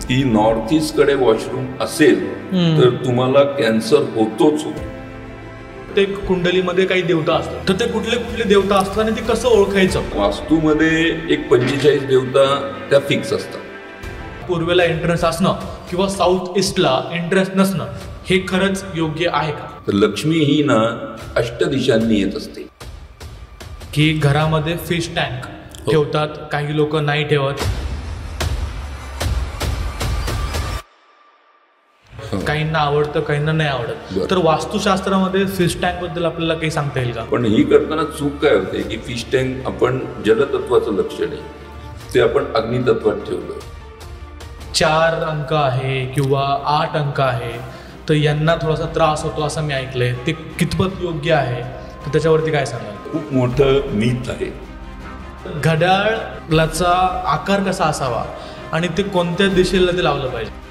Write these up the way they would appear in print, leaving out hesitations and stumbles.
की north east कडे washroom असेल तर तुम्हाला कॅन्सर होतोच होतो. प्रत्येक कुंडलीमध्ये काही देवता असतात, तर ते कुठले कुठले देवता असतात आणि ते कसं ओळखायचं? वास्तूमध्ये एक 45 देवता त्या फिक्स असतात. पूर्वेला एंट्रन्स असणं किंवा साऊथ ईस्टला एंट्रन्स नसणं हे खरंच योग्य आहे का? तर लक्ष्मी ही ना अष्टदिशांनी येत असते. की घरामध्ये फिश टँक ठेवतात, काही लोक नाही ठेवत, काहींना आवडतं काहींना नाही आवडत. तर वास्तुशास्त्रामध्ये फिश टँक बद्दल आपल्याला काही सांगता येईल का? पण ही करताना चूक काय होते की फिश टँक आपण जलतत्वाचं लक्षण आहे ते आपण अग्नितत्वात ठेवलं. 4 अंक आहे किंवा 8 अंक आहे, तर यांना थोडासा त्रास होतो असं मी ऐकलंय. ते कितपत योग्य आहे, तर त्याच्यावरती काय सांगाल? खूप मोठं मिथ आहे. घड्याळाचा आकार कसा असावा आणि ते कोणत्या दिशेला ते लावलं पाहिजे?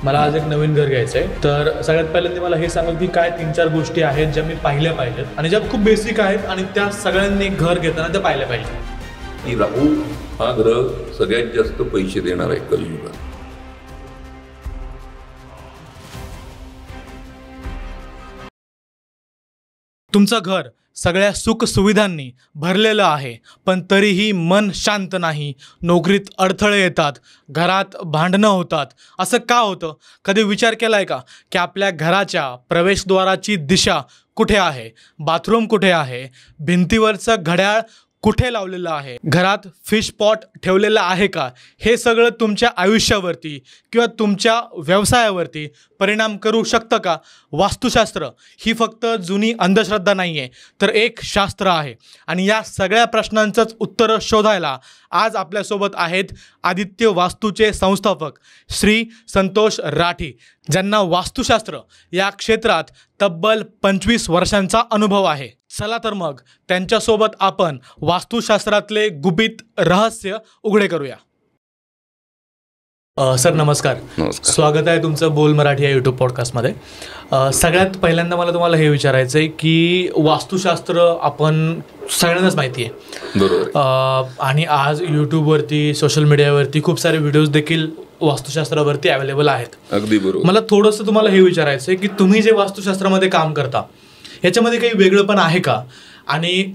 मला आज एक नवीन घर घ्यायचं आहे, तर सगळ्यात पहिल्यांदा मला हे सांगाल की काय 3-4 गोष्टी आहेत ज्या मी पाहिल्या पाहिजेत आणि ज्या खूप बेसिक आहेत आणि त्या सगळ्यांनी घर घेताना त्या पाहिल्या पाहिजेत. की राहू हा ग्रह सगळ्यात जास्त पैसे देणार आहे कलियुगात. तुमचं घर सगळ्या सुख सुविधांनी भरलेलं आहे, पण तरीही मन शांत नाही. नोकरीत अडथळे येतात, घरात भांडणं होतात. असं का होतं? कधी विचार केला आहे का की आपल्या घराच्या प्रवेशद्वाराची दिशा कुठे आहे, बाथरूम कुठे आहे, भिंतीवरचं घड्याळ कुठे लावलेलं आहे, घरात फिश पॉट ठेवलेलं आहे का? हे सगळं तुमच्या आयुष्यावरती किंवा तुमच्या व्यवसायावरती परिणाम करू शकतं का? वास्तुशास्त्र ही फक्त जुनी अंधश्रद्धा नाही आहे, तर एक शास्त्र आहे. आणि या सगळ्या प्रश्नांचंच उत्तरं शोधायला आज आपल्यासोबत आहेत आदित्य वास्तूचे संस्थापक श्री संतोष राठी, ज्यांना वास्तुशास्त्र या क्षेत्रात तब्बल 25 वर्षांचा अनुभव आहे. चला तर मग त्यांच्यासोबत आपण वास्तुशास्त्रातले गुपित रहस्य उघडे करूया. सर नमस्कार. नमस्कार. स्वागत आहे तुमचं बोल मराठी या यूट्यूब पॉडकास्टमध्ये. सगळ्यात पहिल्यांदा मला तुम्हाला हे विचारायचं आहे की वास्तुशास्त्र आपण सगळ्यांनाच माहिती आहे, बरोबर, आणि आज यूट्यूबवरती सोशल मीडियावरती खूप सारे व्हिडिओज देखील वास्तुशास्त्रावरती अवेलेबल आहेत. अगदी बरोबर. मला थोडंसं तुम्हाला हे विचारायचं आहे की तुम्ही जे वास्तुशास्त्रामध्ये काम करता ह्याच्यामध्ये काही वेगळं पण आहे का, आणि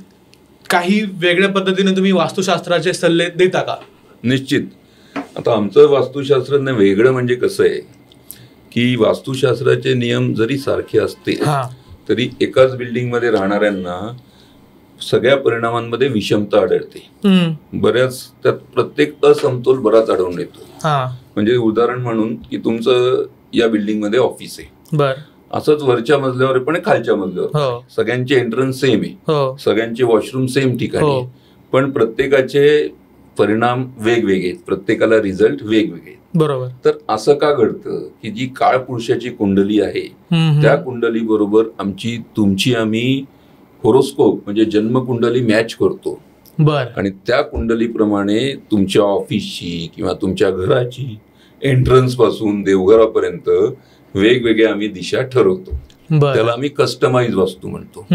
काही वेगळ्या पद्धतीने तुम्ही वास्तुशास्त्राचे सल्ले देता का? निश्चित. आता आमचं वास्तुशास्त्र वेगळं म्हणजे कसं आहे की वास्तुशास्त्राचे नियम जरी सारखे असते तरी एकाच बिल्डिंगमध्ये राहणाऱ्यांना सगळ्या परिणामांमध्ये विषमता आढळते. बऱ्याच त्यात प्रत्येक असमतोल बराच आढळून येतो. म्हणजे उदाहरण म्हणून की तुमचं या बिल्डिंगमध्ये ऑफिस आहे, असंच वरच्या मजल्यावर पण खालच्या मजल्यावर सगळ्यांचे एंट्रन्स सेम आहे, सगळ्यांचे वॉशरूम सेम ठिकाणी, पण प्रत्येकाचे परिणाम वेगवेगळे, प्रत्येकाला रिझल्ट वेगवेगळे. बरोबर. तर असं का घडतं की जी काळपुरुषाची कुंडली आहे त्या कुंडली बरोबर तुमची आम्ही होरोस्कोप म्हणजे जन्मकुंडली मॅच करतो. आणि त्या कुंडलीप्रमाणे तुमच्या ऑफिसची किंवा तुमच्या घराची एंट्रन्स पासून देवघरापर्यंत वेगवेगळ्या आम्ही दिशा ठरवतो. त्याला आम्ही कस्टमाइज वास्तू म्हणतो.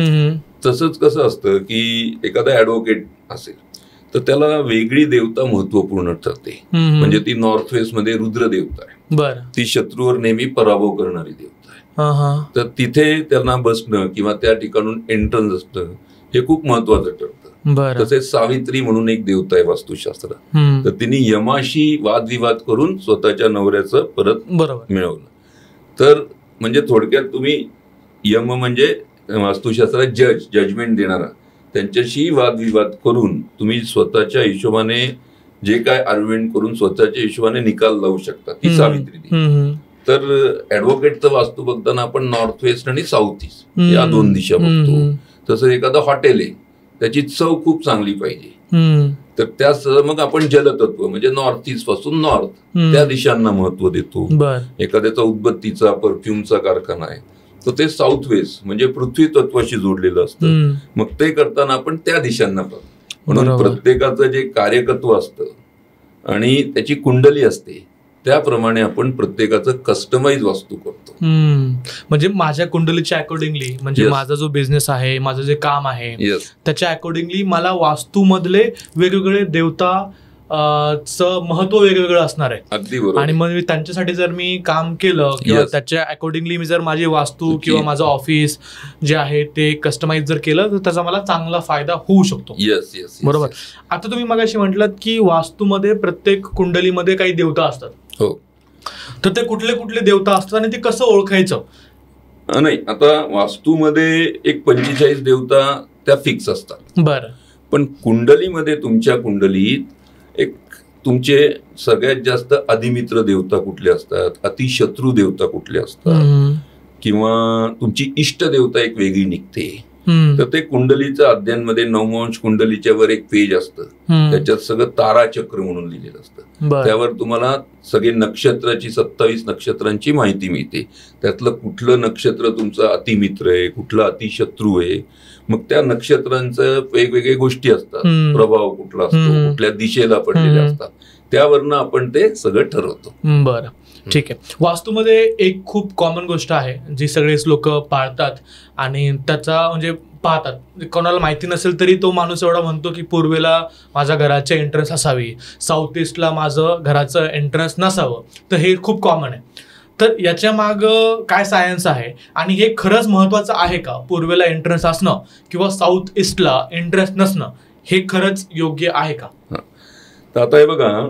तसंच कसं असतं की एखादा ऍडव्होकेट असेल तर त्याला वेगळी देवता महत्वपूर्ण ठरते. म्हणजे ती नॉर्थ वेस्ट मध्ये रुद्र देवता आहे, ती शत्रूवर नेहमी पराभव करणारी देवता आहे. तर तिथे त्यांना बसणं किंवा त्या ठिकाणून एंट्रन्स असणं हे खूप महत्वाचं ठरतं. तसेच सावित्री म्हणून एक देवता आहे वास्तुशास्त्रात, तर तिने यमाशी वादविवाद करून स्वतःच्या नवऱ्याचं परत मिळवलं. तर म्हणजे थोडक्यात तुम्ही यम म्हणजे वास्तुशास्त्रात जजमेंट देणारा, त्यांच्याशी वादविवाद करून तुम्ही स्वतःच्या हिशोबाने जे काय आर्ग्युमेंट करून स्वतःच्या हिशोबाने निकाल लावू शकता, ती सावित्री. तर ऍडव्होकेटचं वास्तू बघताना आपण नॉर्थ वेस्ट आणि साऊथ ईस्ट या 2 दिशा बघतो. तसं एखादं हॉटेल आहे त्याची चव खूप चांगली पाहिजे, तर त्या मग आपण जलतत्व म्हणजे नॉर्थ ईस्ट पासून नॉर्थ त्या दिशांना महत्व देतो. एखाद्याचा उदबत्तीचा परफ्युमचा कारखाना आहे तर ते साऊथ वेस्ट म्हणजे पृथ्वी तत्वाशी जोडलेलं असतं, मग ते करताना आपण त्या दिशांना बघतो. म्हणून प्रत्येकाचं जे कार्यकत्व असतं आणि त्याची कुंडली असते त्याप्रमाणे आपण प्रत्येकाचं कस्टमाइज वास्तू करतो. म्हणजे माझ्या कुंडलीच्या अकॉर्डिंगली, म्हणजे माझा जो बिझनेस आहे, माझं जे काम आहे त्याच्या अकॉर्डिंगली मला वास्तूमधले वेगवेगळे देवता महत्व वेगवेगळं असणार आहे. अगदी बरोबर. आणि मग त्यांच्यासाठी जर मी काम केलं किंवा त्याच्या अकॉर्डिंगली मी जर माझी वास्तू किंवा माझं ऑफिस जे आहे ते कस्टमाइज जर केलं तर त्याचा मला चांगला फायदा होऊ शकतो. बरोबर. आता तुम्ही मगाशी म्हटलात की वास्तूमध्ये प्रत्येक कुंडलीमध्ये काही देवता असतात. हो. तर ते कुठले कुठले देवता असतात आणि ते कसं ओळखायचं? नाही, आता वास्तूमध्ये एक 45 देवता त्या फिक्स असतात. बरं. पण कुंडलीमध्ये तुमच्या कुंडलीत एक तुमचे सगळ्यात जास्त अधिमित्र देवता कुठले असतात, अतिशत्रू देवता कुठले असतात, किंवा तुमची इष्ट देवता एक वेगळी निघते. तर ते कुंडलीच्या अध्ययनमध्ये 9 अंश कुंडलीच्या वर एक पेज असतं, त्याच्यात सगळं ताराचक्र म्हणून लिहिलेलं असतं. त्यावर तुम्हाला सगळे नक्षत्राची 27 नक्षत्रांची माहिती मिळते. त्यातलं कुठलं नक्षत्र तुमचं अतिमित्र आहे, कुठलं अतिशत्रू आहे, मग त्या नक्षत्रांचं वेगवेगळे गोष्टी असतात, प्रभाव कुठला असतो, कुठल्या दिशेला पडलेले असतात, त्यावरनं आपण ते सगळं ठरवतो. बरं, ठीक आहे. वास्तूमध्ये एक खूप कॉमन गोष्ट आहे जी सगळेच लोक पाळतात आणि त्याचा म्हणजे पाहतात. कोणाला माहिती नसेल तरी तो माणूस एवढा म्हणतो की पूर्वेला माझ्या घराचे एंट्रन्स असावी, साऊथ ईस्टला माझं घराचं एंट्रन्स नसावं. तर हे खूप कॉमन आहे. तर याच्या माग काय सायन्स आहे आणि हे खरंच महत्वाचं आहे का? पूर्वेला एंट्रन्स असणं किंवा साऊथ ईस्टला एंट्रन्स नसणं हे खरंच योग्य आहे का? तर आता हे बघा,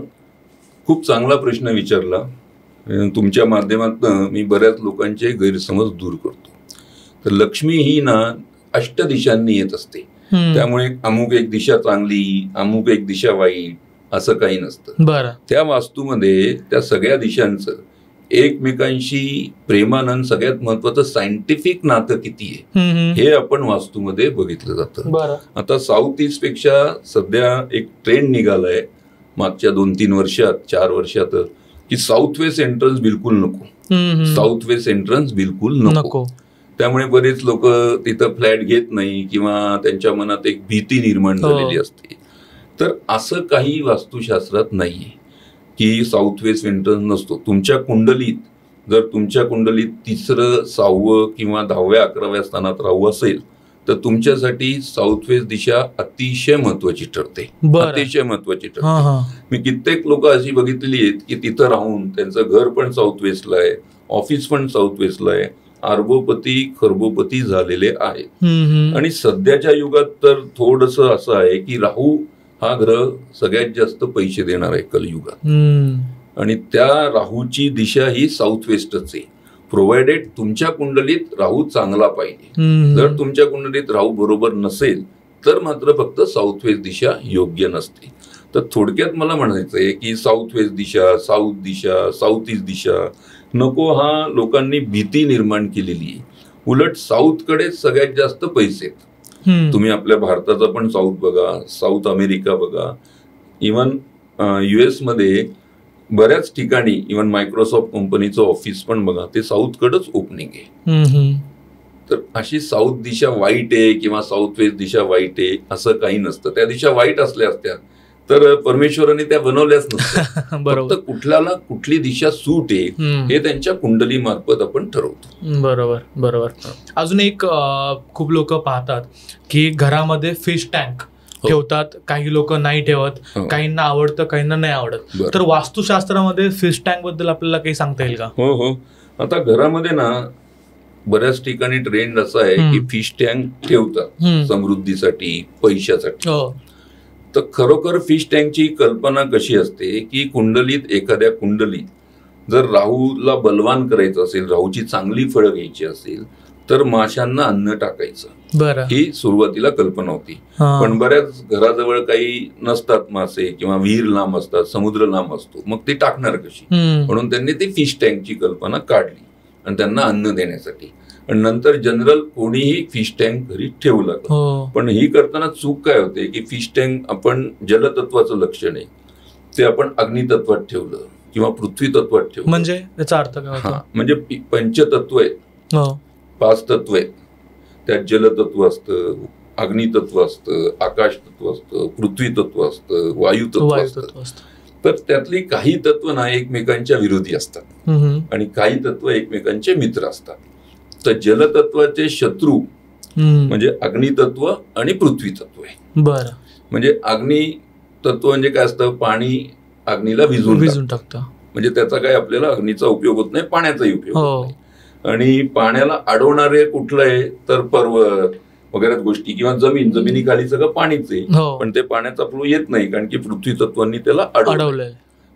खूप चांगला प्रश्न विचारला. तुमच्या माध्यमातून मी बऱ्याच लोकांचे गैरसमज दूर करतो. तर लक्ष्मी ही ना 8 दिशांनी येत असते. त्यामुळे अमुक एक दिशा चांगली, अमुक एक दिशा वाईट असं काही नसतं. बरं. त्या वास्तूमध्ये त्या सगळ्या दिशांचं एकमेकांशी प्रेमानंद, सगळ्यात महत्वाचं सायंटिफिक नातं किती आहे हे आपण वास्तूमध्ये बघितलं जातं. आता साऊथ ईस्ट पेक्षा सध्या एक ट्रेंड निघालाय मागच्या 2-3 वर्षात, 4 वर्षात, की साऊथ वेस्ट एंट्रन्स बिलकुल नको, साऊथ वेस्ट एंट्रन्स बिलकुल नको. त्यामुळे बरेच लोक तिथं फ्लॅट घेत नाही किंवा त्यांच्या मनात एक भीती निर्माण झालेली असते. तर असं काही वास्तुशास्त्रात नाहीये की साऊथ वेस्ट एंट्रन्स नसतो. तुमच्या कुंडलीत जर तुमच्या कुंडलीत 3रं, 6वं किंवा 10व्या 11व्या स्थानात राहू असेल तर तुमच्यासाठी साऊथ वेस्ट दिशा अतिशय महत्वाची ठरते, अतिशय महत्वाची ठरते. मी कित्येक लोक अशी बघितलेली आहेत की तिथं राहून त्यांचं घर पण साऊथ वेस्टला आहे, ऑफिस पण साऊथ वेस्टला आहे, अर्बोपती खरबोपती झालेले आहेत. आणि सध्याच्या युगात तर थोडंसं असं आहे की राहू हा ग्रह सगळ्यात जास्त पैसे देणार आहे कलयुगात. आणि त्या राहूची दिशा ही साऊथ वेस्टच आहे, प्रोव्हाइडेड तुमच्या कुंडलीत राहू चांगला पाहिजे. जर तुमच्या कुंडलीत राहू बरोबर नसेल तर मात्र फक्त साऊथ वेस्ट दिशा योग्य नसते. तर थोडक्यात मला म्हणायचंय की साऊथ वेस्ट दिशा, साऊथ दिशा, साऊथ ईस्ट दिशा नको हा लोकांनी भीती निर्माण केलेली आहे. उलट साऊथकडे सगळ्यात जास्त पैसे आहेत. तुम्ही आपल्या भारताचा पण साऊथ बघा, साऊथ अमेरिका बघा, इव्हन US मध्ये बऱ्याच ठिकाणी इव्हन मायक्रोसॉफ्ट कंपनीचं ऑफिस पण बघा, ते साऊथकडेच ओपनिंग आहे. तर अशी साऊथ दिशा वाईट आहे किंवा साऊथ वेस्ट दिशा वाईट आहे असं काही नसतं. त्या दिशा वाईट असल्या असत्या तर परमेश्वराने त्या बनवल्याच नसत्या. फक्त कुठल्याला कुठली दिशा सूट आहे हे त्यांच्या कुंडली मार्फत आपण ठरवतो. बरोबर बरोबर. अजून एक खूप लोक पाहतात की घरामध्ये फिश टँक ठेवतात, काही लोक नाही ठेवत, काहींना आवडतं काहींना नाही आवडत. तर वास्तुशास्त्रामध्ये फिश टँक बद्दल आपल्याला काही सांगता येईल का? हो हो. आता घरामध्ये ना बऱ्याच ठिकाणी ट्रेंड असा आहे की फिश टँक ठेवतात समृद्धीसाठी, पैशासाठी. तर खरोखर फिश टँकची कल्पना कशी असते की कुंडलीत, एखाद्या कुंडलीत जर राहूला बलवान करायचं असेल, राहूची चांगली फळं घ्यायची असेल तर माशांना अन्न टाकायचं, ही सुरुवातीला कल्पना होती. पण बऱ्याच घराजवळ काही नसतात मासे किंवा विहीर लांब असतात, समुद्र लांब असतो, मग ती टाकणार कशी, म्हणून त्यांनी ती फिश टँकची कल्पना काढली आणि त्यांना अन्न देण्यासाठी. आणि नंतर जनरल कोणीही फिश टँक घरी ठेवू लागलं. पण ही करताना चूक काय होते की फिश टँक आपण जलतत्वाचं लक्षण आहे ते आपण अग्नितत्वात ठेवलं किंवा पृथ्वी तत्वात ठेवलं. म्हणजे त्याचा अर्थ काय होतो? म्हणजे पंचतत्व आहेत, 5 तत्व आहेत. त्यात जलतत्व असतं, अग्नितत्व असतं, आकाश तत्व असतं, पृथ्वी तत्व असतं, वायू तत्व असतं. तर त्यातली काही तत्व ना एकमेकांच्या विरोधी असतात आणि काही तत्व एकमेकांचे मित्र असतात. तर जलतत्वाचे शत्रू म्हणजे अग्नितत्व आणि पृथ्वी तत्व आहे. बरं. म्हणजे अग्नी तत्व म्हणजे काय असतं, पाणी अग्नीला विझून टाकतं, म्हणजे त्याचा काय आपल्याला अग्नीचा उपयोग होत नाही, पाण्याचाही उपयोग होत नाही. आणि पाण्याला अडवणारे कुठलं आहे तर पर्वत वगैरे गोष्टी किंवा जमिनीखाली सगळं पाणीच आहे, पण ते पाण्याचा फ्लो येत नाही कारण की पृथ्वी तत्वांनी त्याला अडवलंय.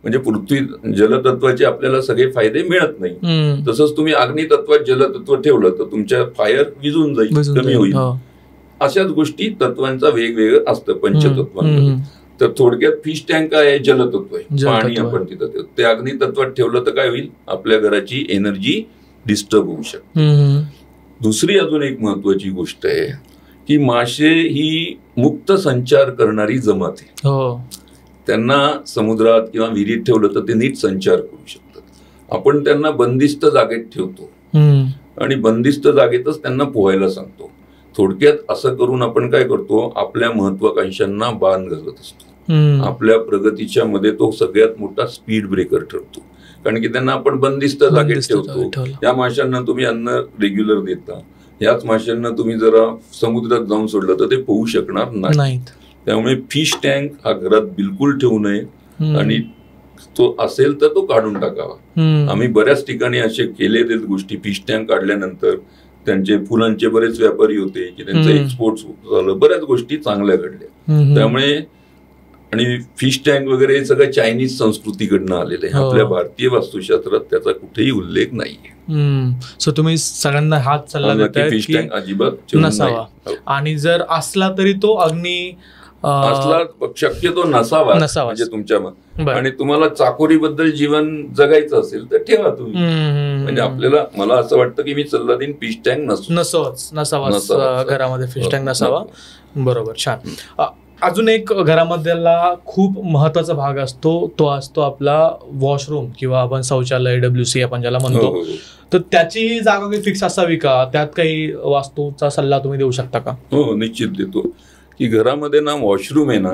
म्हणजे पृथ्वी जलतत्वाचे आपल्याला सगळे फायदे मिळत नाही. तसंच तुम्ही अग्नितत्वात जलतत्व ठेवलं तर तुमच्या फायर विझून जाईल, कमी होईल. अशाच गोष्टी तत्वांचा वेगवेगळं असतं पंचतत्वांमध्ये. तर थोडक्यात फिश टँक आहे, जलतत्व आहे, पाणी आपण तिथं ठेवतो. ते अग्नितत्वात ठेवलं तर काय होईल, आपल्या घराची एनर्जी डिस्टर्ब होऊ शकते. दुसरी अजून एक महत्वाची गोष्ट आहे की मासे ही मुक्त संचार करणारी जमात आहे. त्यांना समुद्रात किंवा विहिरीत ठेवलं तर ते नीट संचार करू शकतात. आपण त्यांना बंदिस्त जागेत ठेवतो आणि बंदिस्त जागेतच त्यांना पोहायला सांगतो. थोडक्यात असं करून आपण काय करतो, आपल्या महत्वाकांक्षांना बांध घालत असतो. आपल्या प्रगतीच्या मध्ये तो सगळ्यात मोठा स्पीड ब्रेकर ठरतो, कारण की त्यांना आपण बंदिस्त जागेत ठेवतो. या माशांना तुम्ही अन्न रेग्युलर देता, याच माशांना तुम्ही जरा समुद्रात जाऊन सोडलं तर ते पोहू शकणार नाही. त्यामुळे फिश टँक हा घरात बिलकुल ठेवू नये आणि तो असेल तर तो काढून टाकावा. आम्ही बऱ्याच ठिकाणी असे केले ते गोष्टी. फिश टँक काढल्यानंतर त्यांचे फुलांचे बरेच व्यापारी होते की त्यांचं एक्सपोर्ट झालं, बऱ्याच गोष्टी चांगल्या घडल्या. त्यामुळे आणि फिश टँक वगैरे हे सगळं चायनीज संस्कृतीकडनं आलेलं आहे. आपल्या भारतीय वास्तुशास्त्रात त्याचा कुठेही उल्लेख नाहीये. सो तुम्ही सगळ्यांना हात सल्ला देताय फिश टँक अजिबात नसावा, आणि जर असला तरी तो अग्नी असला शक्यतो नसावा म्हणजे तुमच्या. आणि तुम्हाला चाकोरीबद्दल जीवन जगायचं असेल तर ठेवा तुम्ही. म्हणजे आपल्याला, मला असं वाटतं की मी सल्ला देईन फिश टँक नसावा घरामध्ये, फिश टँक नसावा. बरोबर, छान. अजून एक घरामधला खूप महत्वाचा भाग असतो, तो असतो आपला वॉशरूम किंवा आपण शौचालय, WC आपण ज्याला म्हणतो. तर त्याची जागा काही फिक्स असावी का, त्यात काही वास्तूचा सल्ला तुम्ही देऊ शकता का? हो, निश्चित देतो. की घरामध्ये ना वॉशरूम आहे ना,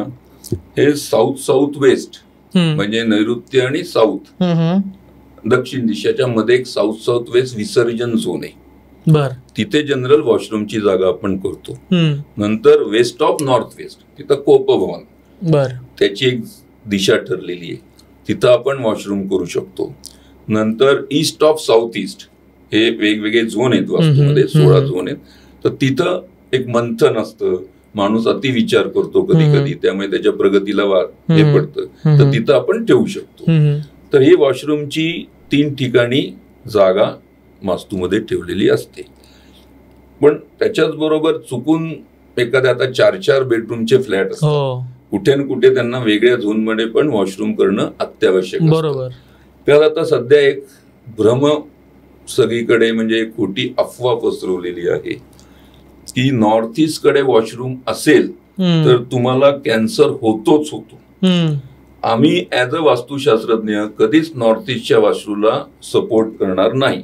हे साऊथ वेस्ट म्हणजे नैऋत्य आणि साऊथ, दक्षिण दिशेच्या मध्ये एक साऊथ वेस्ट विसर्जन झोन आहे. तिथे जनरल वॉशरूमची जागा आपण करतो. नंतर वेस्ट ऑफ नॉर्थ वेस्ट तिथं कोपभवन, त्याची एक दिशा ठरलेली आहे, तिथं आपण वॉशरूम करू शकतो. नंतर ईस्ट ऑफ साऊथ ईस्ट, हे वेगवेगळे झोन आहेत वास्तूमध्ये, 16 झोन आहेत. तर तिथं एक मंथन असतं, माणूस अति विचार करतो कधी कधी, त्यामुळे त्याच्या प्रगतीला हे पडतं, तर तिथं आपण ठेवू शकतो. तर ही वॉशरूमची 3 ठिकाणी जागा वास्तूमध्ये ठेवलेली असते. पण त्याच्याच बरोबर चुकून एखाद्या, आता 4-4 बेडरूमचे फ्लॅट असतात, कुठे ना कुठे त्यांना वेगळ्या झोन मध्ये पण वॉशरूम करणं अत्यावश्यक असतं. तर आता सध्या एक भ्रम सगळीकडे, म्हणजे एक खोटी अफवा पसरवलेली आहे की नॉर्थ ईस्ट कडे वॉशरूम असेल तर तुम्हाला कॅन्सर होतोच होतो. आम्ही ऍज अ वास्तुशास्त्रज्ञ कधीच नॉर्थ ईस्टच्या वास्तूला सपोर्ट करणार नाही.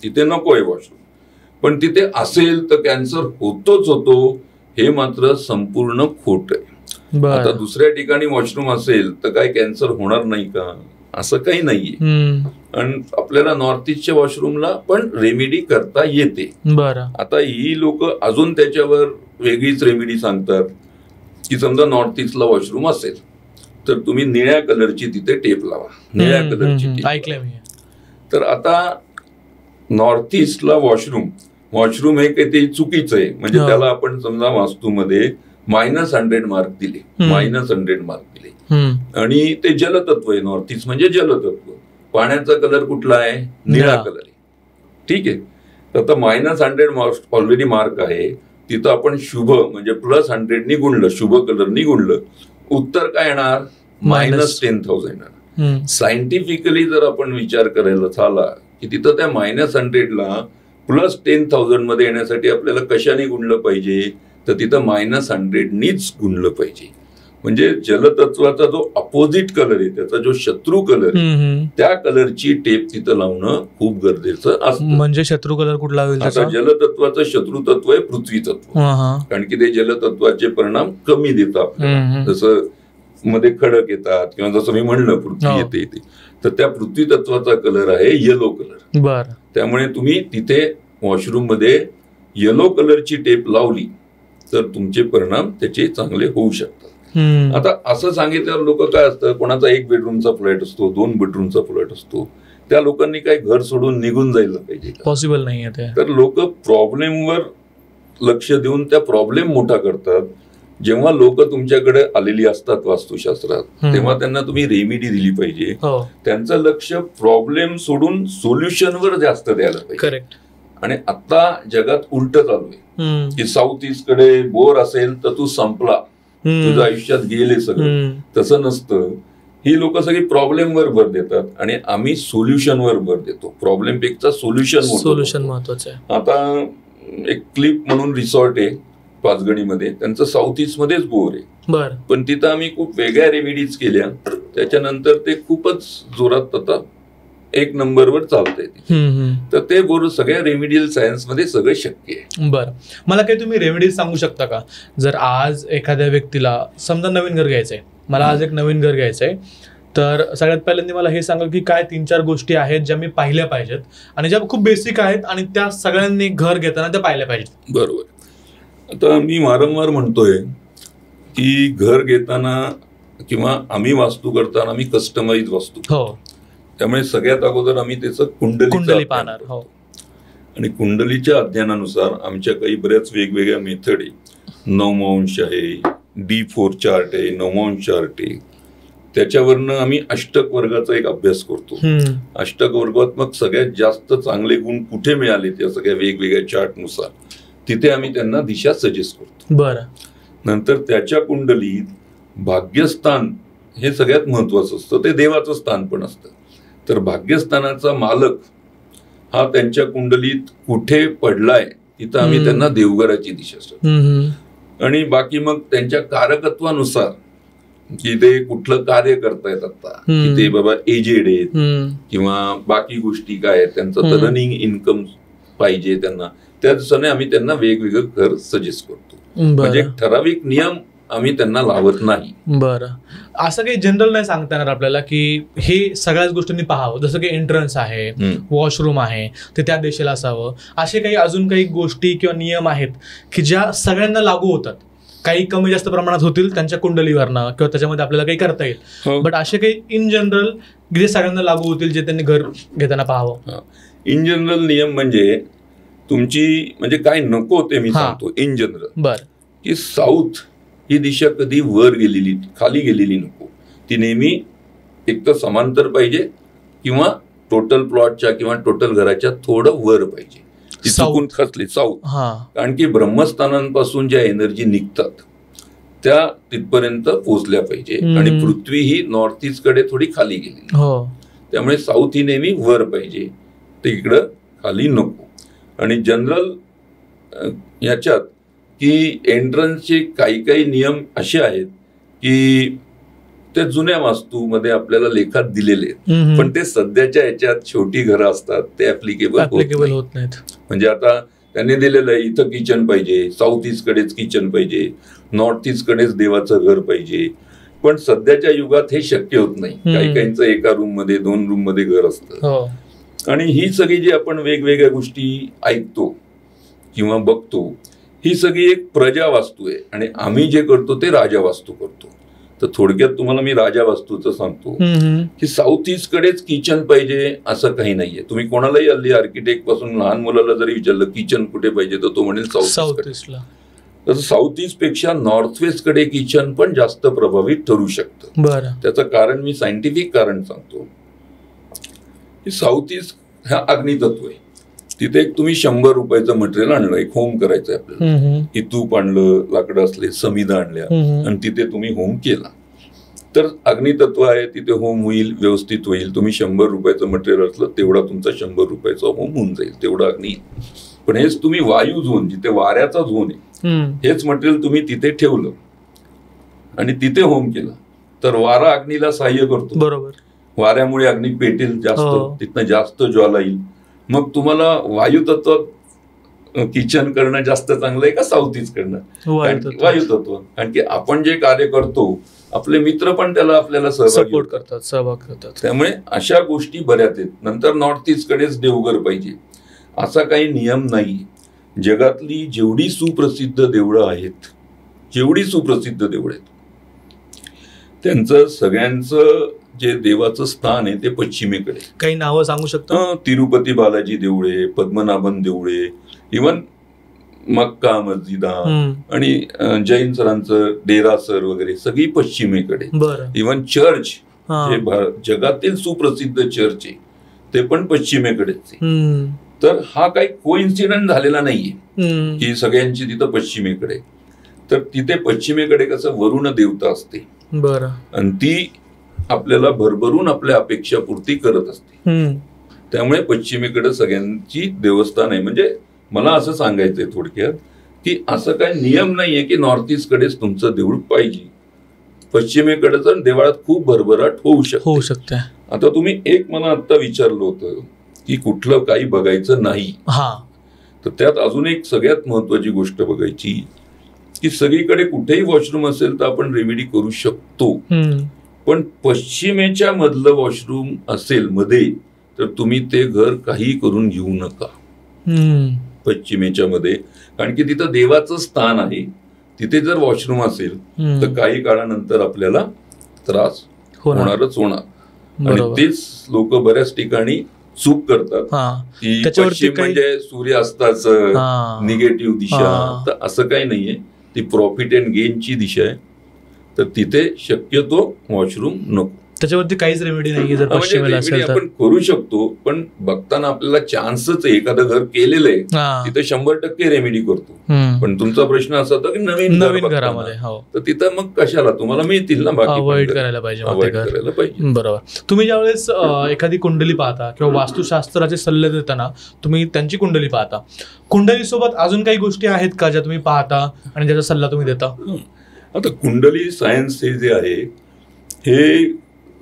तिथे नको आहे वॉशरूम, पण तिथे असेल तर कॅन्सर होतोच होतो, हे मात्र संपूर्ण खोट आहे. आता दुसऱ्या ठिकाणी वॉशरूम असेल तर काय कॅन्सर होणार नाही का, असं काही नाहीये. आणि आपल्याला नॉर्थ ईस्टच्या वॉशरूमला पण रेमेडी करता येते. आता ही लोक अजून त्याच्यावर वेगळीच रेमेडी सांगतात की समजा नॉर्थ ईस्टला वॉशरूम असेल तर तुम्ही निळ्या कलरची तिथे टेप लावा, निळ्या कलरची टेप. तर आता नॉर्थ ईस्टला वॉशरूम हे काही ते चुकीचं आहे. म्हणजे त्याला आपण समजा वास्तूमध्ये -100 मार्क दिले, -100 मार्क दिले. आणि ते जलतत्व आहे, नॉर्थ ईस्ट म्हणजे जलतत्व. पाण्याचा कलर कुठला आहे, निळा कलर आहे. ठीक आहे. तर आता -100 ऑलरेडी मार्क आहे, तिथं आपण शुभ म्हणजे +100 गुणलं, शुभ कलरनी गुणलं, उत्तर काय येणार, -10,000 येणार. सायंटिफिकली जर आपण विचार करायला झाला की तिथं त्या -100 ला +10,000 मध्ये येण्यासाठी आपल्याला कशाने गुणलं पाहिजे, तर तिथं -100 नीच गुणलं पाहिजे. म्हणजे जलतत्वाचा जो अपोजिट कलर आहे, त्याचा जो शत्रू कलर आहे, त्या कलरची टेप तिथं लावणं खूप गरजेचं असतं. म्हणजे शत्रू कलर कुठला होईल? आता जलतत्वाचं शत्रू तत्व आहे पृथ्वी तत्व, कारण की ते जलतत्वाचे परिणाम कमी देतात. जसं मध्ये खडक येतात किंवा जसं मी म्हणलं पृथ्वी येते, तर त्या पृथ्वी तत्वाचा कलर आहे येलो कलर. त्यामुळे तुम्ही तिथे वॉशरूम मध्ये येलो कलरची टेप लावली तर तुमचे परिणाम त्याचे चांगले होऊ शकतात. आता असं सांगितल्यावर लोक काय असतं, कोणाचा 1 बेडरूमचा फ्लॅट असतो, 2 बेडरूमचा फ्लॅट असतो, त्या लोकांनी काही घर सोडून निघून जायला पाहिजे? पॉसिबल नाहीये ते. तर लोक प्रॉब्लेमवर लक्ष देऊन त्या प्रॉब्लेम मोठा करतात. जेव्हा लोक तुमच्याकडे आलेली असतात वास्तुशास्त्रात, तेव्हा त्यांना तुम्ही रेमेडी दिली पाहिजे. त्यांचं लक्ष प्रॉब्लेम सोडून सोल्युशनवर जास्त द्यायला पाहिजे. करेक्ट. आणि आता जगात उलट चालू आहे की साऊथ ईस्ट कडे बोर असेल तर तू संपला, तुझ्या आयुष्यात गेले सगळं. तसं नसतं. ही लोक सगळी प्रॉब्लेमवर भर देतात आणि आम्ही सोल्युशनवर भर देतो. प्रॉब्लेम पेक्षा सोल्युशन महत्वाचं आहे. आता एक क्लिप म्हणून रिसॉर्ट आहे पाचगणीमध्ये, त्यांचं साऊथ ईस्ट मध्येच बोर आहे, पण तिथं आम्ही खूप वेगळ्या रेमेडीज केल्या. त्याच्यानंतर ते खूपच जोरात आता 1 नंबरवर चालतंय. तर ते बोर सगळ्या रेमेडियल सायन्स मध्ये सगळं शक्य आहे. बरं, मला काही तुम्ही रेमेडीज सांगू शकता का? जर आज एखाद्या व्यक्तीला समजा नवीन घर घ्यायचंय, मला आज एक नवीन घर घ्यायचंय, तर सगळ्यात पहिल्यांदा मला हे सांगा की काय 3-4 गोष्टी आहेत ज्या मी पाहिल्या पाहिजेत आणि ज्या खूप बेसिक आहेत आणि त्या सगळ्यांनी घर घेताना त्या पाहिल्या पाहिजेत? बरोबर. आता मी वारंवार म्हणतोय की घर घेताना किंवा आम्ही वास्तू करताना आम्ही कस्टमाइज वास्तू, त्यामुळे सगळ्यात अगोदर आम्ही त्याचं कुंडली पाहणार. आणि कुंडलीच्या अध्ययनानुसार आमच्या काही बऱ्याच वेगवेगळ्या मेथड आहे. 9 आहे, D4 चार्ट आहे, 9 चार्ट आहे. त्याच्यावरनं आम्ही अष्टक वर्गाचा एक अभ्यास करतो. अष्टक वर्गात मग सगळ्यात जास्त चांगले गुण कुठे मिळाले त्या सगळ्या वेगवेगळ्या चार्टनुसार तिथे आम्ही त्यांना दिशा सजेस्ट करतो. बरं. नंतर त्याच्या कुंडलीत भाग्यस्थान हे सगळ्यात महत्वाचं असतं, ते देवाचं स्थान पण असतं. तर भाग्यस्थानाचा मालक हा त्यांच्या कुंडलीत कुठे पडलाय तिथं आम्ही त्यांना देवघराची दिशा सांगतो. आणि बाकी मग त्यांच्या कारकत्वानुसार की ते कुठलं कार्य करतायत आता, की ते बाबा एजेड आहेत किंवा बाकी गोष्टी काय आहेत, त्यांचं तर रनिंग इन्कम पाहिजे त्यांना, त्या दिवसाने आम्ही त्यांना वेगवेगळं घर सजेस्ट करतो. म्हणजे ठराविक नियम आम्ही त्यांना लावत नाही. बरं, असं काही जनरल नाही सांगता येणार आपल्याला की हे सगळ्याच गोष्टींनी पाहावं, जसं की एंट्रन्स आहे, वॉशरूम आहे, ते त्या दिशेला असावं, असे काही अजून काही गोष्टी किंवा नियम आहेत की ज्या सगळ्यांना लागू होतात? काही कमी जास्त प्रमाणात होतील त्यांच्या कुंडलीवरनं किंवा त्याच्यामध्ये आपल्याला काही करता येईल, बट असे काही इन जनरल जे सगळ्यांना लागू होतील जे त्यांनी घर घेताना पाहावं? इन जनरल नियम म्हणजे तुमची म्हणजे काय नको ते मी सांगतो. इन जनरल बर की साऊथ ही दिशा कधी वर गेलेली खाली गेलेली नको, ती नेहमी एक तर समांतर पाहिजे किंवा टोटल प्लॉटच्या किंवा टोटल घराच्या थोडं वर पाहिजे. ती चुकून खचली साऊथ, कारण की ब्रह्मस्थानांपासून ज्या एनर्जी निघतात त्या तिथपर्यंत पोहोचल्या पाहिजे आणि पृथ्वी ही नॉर्थ ईस्ट कडे थोडी खाली गेली, त्यामुळे साऊथ ही नेहमी वर पाहिजे, ते इकडं खाली नको. आणि जनरल याच्यात की एंट्रन्सचे काही नियम असे आहेत की ते जुन्या वास्तूमध्ये आपल्याला लेखात दिलेले आहेत, पण ते सध्याच्या याच्यात छोटी घरं असतात ते ऍप्लिकेबल होत नाहीत. म्हणजे आता त्यांनी दिलेलं आहे इथं किचन पाहिजे, साऊथ ईस्ट कडेच किचन पाहिजे, नॉर्थ ईस्ट कडेच देवाचं घर पाहिजे, पण सध्याच्या युगात हे शक्य होत नाही. काहींचं एका रूम मध्ये 2 रूम मध्ये घर असतं. आणि ही सगळी जी आपण वेगवेगळ्या गोष्टी ऐकतो किंवा बघतो ही सगळी एक प्रजा वास्तू आहे आणि आम्ही जे करतो ते राजा वास्तू करतो. तर थोडक्यात तुम्हाला मी राजा वास्तूचं सांगतो की साऊथ ईस्ट कडेच किचन पाहिजे असं काही नाहीये. तुम्ही कोणालाही हल्ली आर्किटेक्ट पासून लहान मुलाला जरी विचारलं किचन कुठे पाहिजे तर तो म्हणेल साऊथ ईस्टला. तसं साऊथ ईस्ट पेक्षा नॉर्थ वेस्ट कडे किचन पण जास्त प्रभावित ठरू शकतं. त्याचं कारण मी सायंटिफिक कारण सांगतो की साऊथ ईस्ट हा अग्नितत्व आहे. तिथे एक तुम्ही 100 रुपयाचं मटेरियल आणलं, एक होम करायचं आहे आपल्याला, की तूप आणलं, लाकडं असले, समिधा आणल्या आणि तिथे तुम्ही होम केला तर अग्नितत्व आहे, तिथे होम होईल, व्यवस्थित होईल. तुम्ही 100 रुपयाचं मटेरियल असलं तेवढा तुमचा 100 रुपयाचा होम होऊन जाईल, तेवढा अग्नी. पण हेच तुम्ही वायू झोन, जिथे वाऱ्याचा झोन आहे, हेच मटेरियल तुम्ही तिथे ठेवलं आणि तिथे होम केला तर वारा अग्नीला सहाय्य करतो. बरोबर. वाऱ्यामुळे अग्नी पेटेल जास्त, तिथनं जास्त ज्वाला येईल. मग तुम्हाला वायू तत्व किचन करणं जास्त चांगलं आहे का साऊथ ईस्ट करणं? वायू तत्व. कारण की आपण जे कार्य करतो आपले मित्र पण त्याला आपल्याला सहभाग करतात. त्यामुळे अशा गोष्टी बऱ्याच आहेत. नंतर नॉर्थ ईस्ट कडेच देवघर पाहिजे असा काही नियम नाही. जगातली जेवढी सुप्रसिद्ध देवळं आहेत, त्यांचं सगळ्यांचं जे देवाचं स्थान आहे ते पश्चिमेकडे. काही नावं सांगू शकता? तिरुपती बालाजी देवळे, पद्मनाभन देवळे, इव्हन मक्का मस्जिदा आणि जैन सरांचं डेरासर वगैरे सगळी पश्चिमेकडे. इव्हन चर्च जे जगातील सुप्रसिद्ध चर्च आहे ते पण पश्चिमेकडेच. तर हा काही कोइन्सिडंट झालेला नाहीये की सगळ्यांची तिथं पश्चिमेकडे. तर तिथे पश्चिमेकडे कसं वरुण देवता असते आणि ती आपल्याला भरभरून आपल्या अपेक्षापूर्ती करत असते. त्यामुळे पश्चिमेकडे सगळ्यांची देवस्थान आहे. म्हणजे मला असं सांगायचंय थोडक्यात की असं काही नियम नाहीये की नॉर्थ ईस्ट कडेच तुमचं देऊळ पाहिजे. पश्चिमेकडे तर देवळात खूप भरभराट होऊ शकते. आता तुम्ही एक मला आता विचारलं होतं की कुठलं काही बघायचं नाही, तर त्यात अजून एक सगळ्यात महत्वाची गोष्ट बघायची की सगळीकडे कुठेही वॉशरूम असेल तर आपण रेमेडी करू शकतो, पण पश्चिमेच्या मधलं वॉशरूम असेल मध्ये तर तुम्ही ते घर काही करून घेऊ नका पश्चिमेच्या मध्ये. कारण की तिथं देवाचं स्थान आहे. तिथे जर वॉशरूम असेल तर काही काळानंतर आपल्याला त्रास होणारच होणार. आणि तेच लोक बऱ्याच ठिकाणी चूक करतात की पश्चिम म्हणजे सूर्यास्ताचं निगेटिव्ह दिशा. तर असं काही नाहीये, ती प्रॉफिट अँड गेनची दिशा आहे. तर तिथे शक्यतो वॉशरूम नको. त्याच्यावरती काहीच रेमेडी नाही जर पश्चिमेला असेल तर आपण करू शकतो, पण बघताना आपल्याला चान्सच आहे. एखादं घर केलेलं आहे तिथे 100% रेमेडी करतो. पण तुमचा प्रश्न असा होता की नवीन घरामध्ये तर तिथं मग कशाला तुम्हाला मिळतील ना, बाकी अवॉइड करायला पाहिजे. बरोबर. तुम्ही ज्यावेळेस एखादी कुंडली पाहता किंवा वास्तुशास्त्राचे सल्ले देताना तुम्ही त्यांची कुंडली पाहता, कुंडली सोबत अजून काही गोष्टी आहेत का ज्या तुम्ही पाहता आणि ज्याचा सल्ला तुम्ही देता? आता कुंडली सायन्स हे जे आहे हे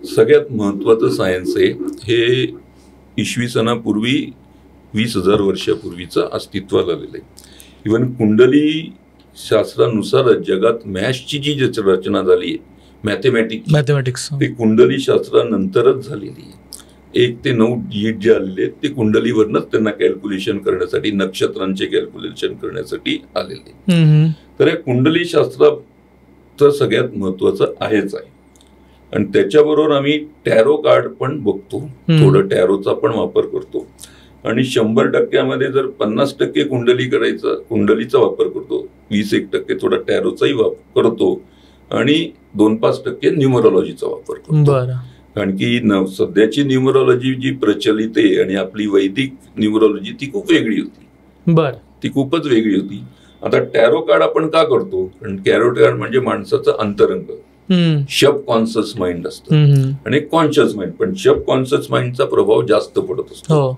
सगळ्यात महत्वाचं सायन्स आहे. हे इसवी सनापूर्वी 20,000 वर्षापूर्वीचं अस्तित्वात आलेलं आहे. इव्हन कुंडली शास्त्रानुसारच जगात मॅथ्सची जी रचना झाली आहे, मॅथमॅटिक्स, ती कुंडली शास्त्रानंतरच झालेली आहे. 1 ते 9 डिजिट जे आलेले आहेत ते कुंडलीवरनच त्यांना कॅल्क्युलेशन करण्यासाठी, नक्षत्रांचे कॅल्क्युलेशन करण्यासाठी आलेले. तर या कुंडली शास्त्राचं सगळ्यात महत्वाचं आहेच आहे. आणि त्याच्याबरोबर आम्ही टॅरो कार्ड पण बघतो, थोडं टॅरोचा पण वापर करतो. आणि 100% जर 50% कुंडलीचा वापर करतो, 20% थोडा टॅरोचाही वापर करतो आणि 2-5% न्यूमरोलॉजीचा वापर करतो. कारण की सध्याची न्यूमरोलॉजी जी प्रचलित आहे आणि आपली वैदिक न्यूमरोलॉजी ती खूप वेगळी होती. ती खूपच वेगळी होती. आता टॅरो कार्ड आपण का करतो? कारण टॅरो कार्ड म्हणजे माणसाचं अंतरंग, सब कॉन्शियस माइंड असतं आणि कॉन्शियस माइंड. पण सब कॉन्शियस माइंडचा प्रभाव जास्त पडत असतो.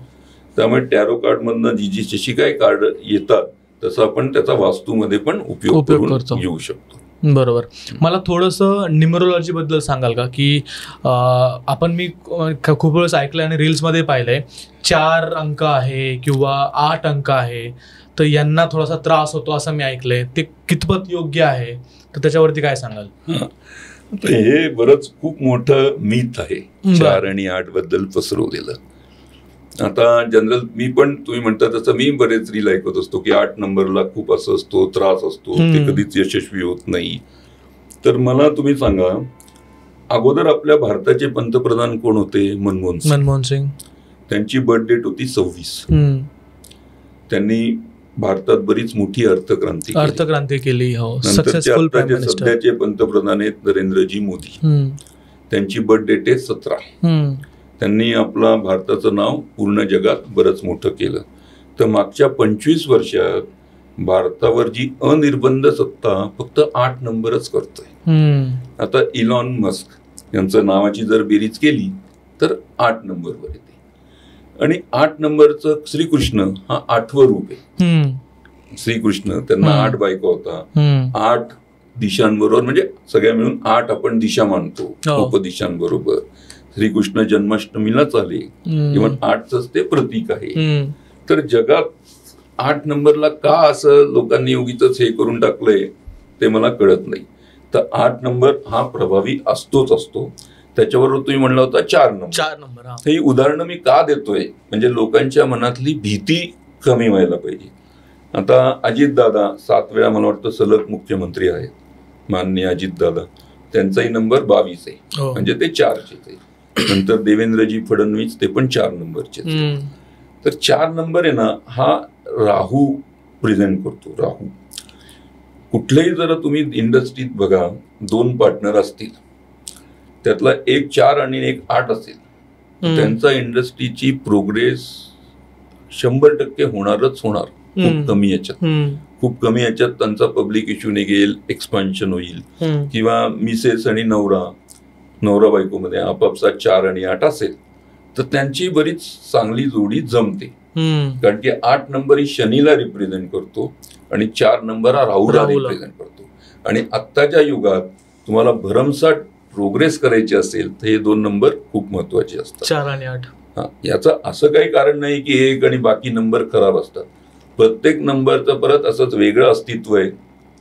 त्यामुळे टॅरो कार्ड मधनं जशी काही कार्ड येतात तसं आपण त्याचा वास्तूमध्ये पण उपयोग करून घेऊ शकतो. बरोबर. मला थोडंसं न्यूमरोलॉजी बद्दल सांगाल का? की मी खूप वेळेस ऐकलंय आणि रील्समध्ये पाहिलंय 4 अंक आहे किंवा 8 अंक आहे तर यांना थोडासा त्रास होतो असं मी ऐकलंय. ते कितपत योग्य आहे? तर त्याच्यावरती काय सांगाल? हे बरंच खूप मोठं मिथ आहे 4 आणि 8 बद्दल पसरवलेलं. आता जनरल मी पण तुम्ही म्हणता तसं मी बरेच रील ऐकत असतो की 8 नंबरला खूप असं असतो, त्रास असतो, ते कधीच यशस्वी होत नाही. तर मला तुम्ही सांगा, अगोदर आपल्या भारताचे पंतप्रधान कोण होते? मनमोहन सिंग. त्यांची बर्थ डेट होती 26. त्यांनी भारतात बरीच मोठी अर्थक्रांती केली. सध्याचे पंतप्रधान आहेत नरेंद्रजी मोदी. त्यांची बर्थ डेट आहे 17. त्यांनी आपला भारताचं नाव पूर्ण जगात बरंच मोठं केलं. तर मागच्या 25 वर्षात भारतावर जी अनिर्बंध सत्ता फक्त 8 नंबरच करतोय. आता इलॉन मस्क यांचं नावाची जर बेरीज केली तर 8 नंबरवर येते. आणि 8 नंबरचं श्रीकृष्ण हा 8वं रूप आहे. श्रीकृष्ण, त्यांना 8 बायका होता, 8 दिशांबरोबर, म्हणजे सगळ्या मिळून 8 आपण दिशा मानतो उपदिशांबरोबर. श्रीकृष्ण जन्माष्टमीलाच आले, इव्हन 8च ते प्रतीक आहे. तर जगात 8 नंबरला का असं लोकांनी उगीच हे करून टाकलंय ते मला कळत नाही. तर 8 नंबर हा प्रभावी असतो. त्याच्याबरोबर तुम्ही म्हणला होता 4 नंबर. ही उदाहरणं मी का देतोय म्हणजे लोकांच्या मनातली भीती कमी व्हायला पाहिजे. आता अजितदादा 7 वेळा मला वाटतं सलग मुख्यमंत्री आहेत, माननीय अजितदादा. त्यांचाही नंबर 22 आहे, म्हणजे ते 4चेच आहे. नंतर देवेंद्रजी फडणवीस ते पण 4 नंबरचे. तर 4 नंबर आहे ना, हा राहू प्रेझेंट करतो. राहू कुठलेही जर तुम्ही इंडस्ट्रीत बघा, 2 पार्टनर असतील, त्यातला एक 4 आणि एक 8 असेल, त्यांचा इंडस्ट्रीची प्रोग्रेस 100% होणारच होणार. खूप कमी याच्यात त्यांचा पब्लिक इश्यू निघेल, एक्सपान्शन होईल. किंवा मिसेस आणि नवरा बायको मध्ये आपापसात 4 आणि 8 असेल तर त्यांची बरीच चांगली जोडी जमते. कारण की 8 नंबर ही शनीला रिप्रेझेंट करतो आणि 4 नंबर हा राहूला रिप्रेझेंट करतो. आणि आत्ताच्या युगात तुम्हाला भरमसाठ प्रोग्रेस करायची असेल तर हे 2 नंबर खूप महत्वाचे असतात, 4 आणि 8. याचं असं काही कारण नाही की 1 आणि बाकी नंबर खराब असतात. प्रत्येक नंबरचं परत असंच वेगळं अस्तित्व आहे,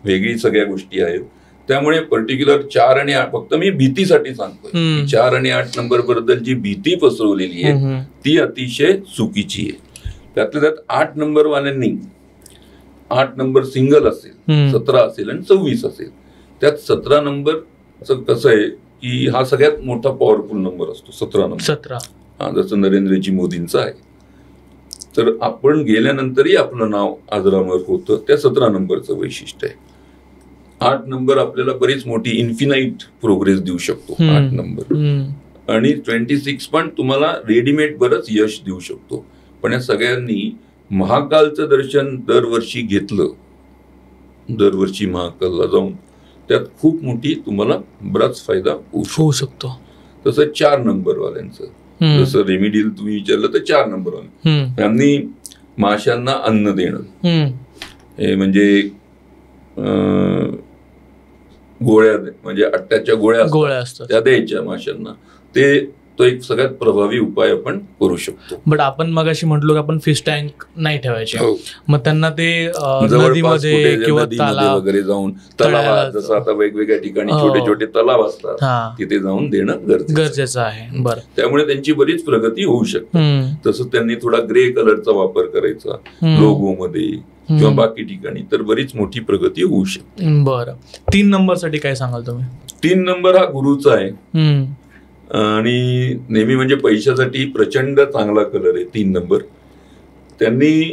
वेगळी सगळ्या गोष्टी आहेत. त्यामुळे पर्टिक्युलर 4 आणि 8 फक्त मी भीतीसाठी सांगतोय. 4 आणि 8 नंबर बद्दल जी भीती पसरवलेली आहे ती अतिशय चुकीची आहे. त्यातल्या त्यात 8 नंबर वाल्यांनी 8 नंबर सिंगल असेल, 17 असेल आणि 24 असेल, त्यात 17 नंबरचं कसं आहे की हा सगळ्यात मोठा पॉवरफुल नंबर असतो. 17 नंबर जसं नरेंद्रजी मोदींचं आहे. तर आपण गेल्यानंतरही आपलं नाव अजरामर होतं, त्या 17 नंबरचं वैशिष्ट्य आहे. 8 नंबर आपल्याला बरीच मोठी इन्फिनाइट प्रोग्रेस देऊ शकतो 8 नंबर. आणि 26 पण तुम्हाला रेडीमेड बरंच यश देऊ शकतो. पण या सगळ्यांनी महाकालचं दर्शन दरवर्षी घेतलं, दरवर्षी महाकालला जाऊन त्यात खूप मोठी तुम्हाला बराच फायदा होऊ शकतो. तसं 4 नंबर वाल्यांचं, जसं रेमिडियल तुम्ही विचारलं तर 4 नंबर वाले त्यांनी माशांना अन्न देणं, हे म्हणजे गोळ्या, म्हणजे अट्ट्याच्या गोळ्या असतात त्या द्यायच्या माशांना, तो एक सगळ्यात प्रभावी उपाय आपण करू शकतो. बट आपण मगाशी म्हटलो की आपण फिश टँक नाही ठेवायचे, मग त्यांना ते नदीमध्ये किंवा तलाव वगैरे जाऊन, तलावात जसं आता वेगवेगळ्या ठिकाणी छोटे छोटे तलाव असतात तिथे जाऊन देणं गरजेचं आहे. बरं, त्यामुळे त्यांची बरीच प्रगती होऊ शकते. तसं त्यांनी थोडा ग्रे कलरचा वापर करायचा लोगो मध्ये किंवा बाकी ठिकाणी, तर बरीच मोठी प्रगती होऊ शकते. बरं, 3 नंबर साठी काय सांगाल तुम्ही? 3 नंबर हा गुरुचा आहे आणि नेहमी म्हणजे पैशासाठी प्रचंड चांगला कलर आहे 3 नंबर. त्यांनी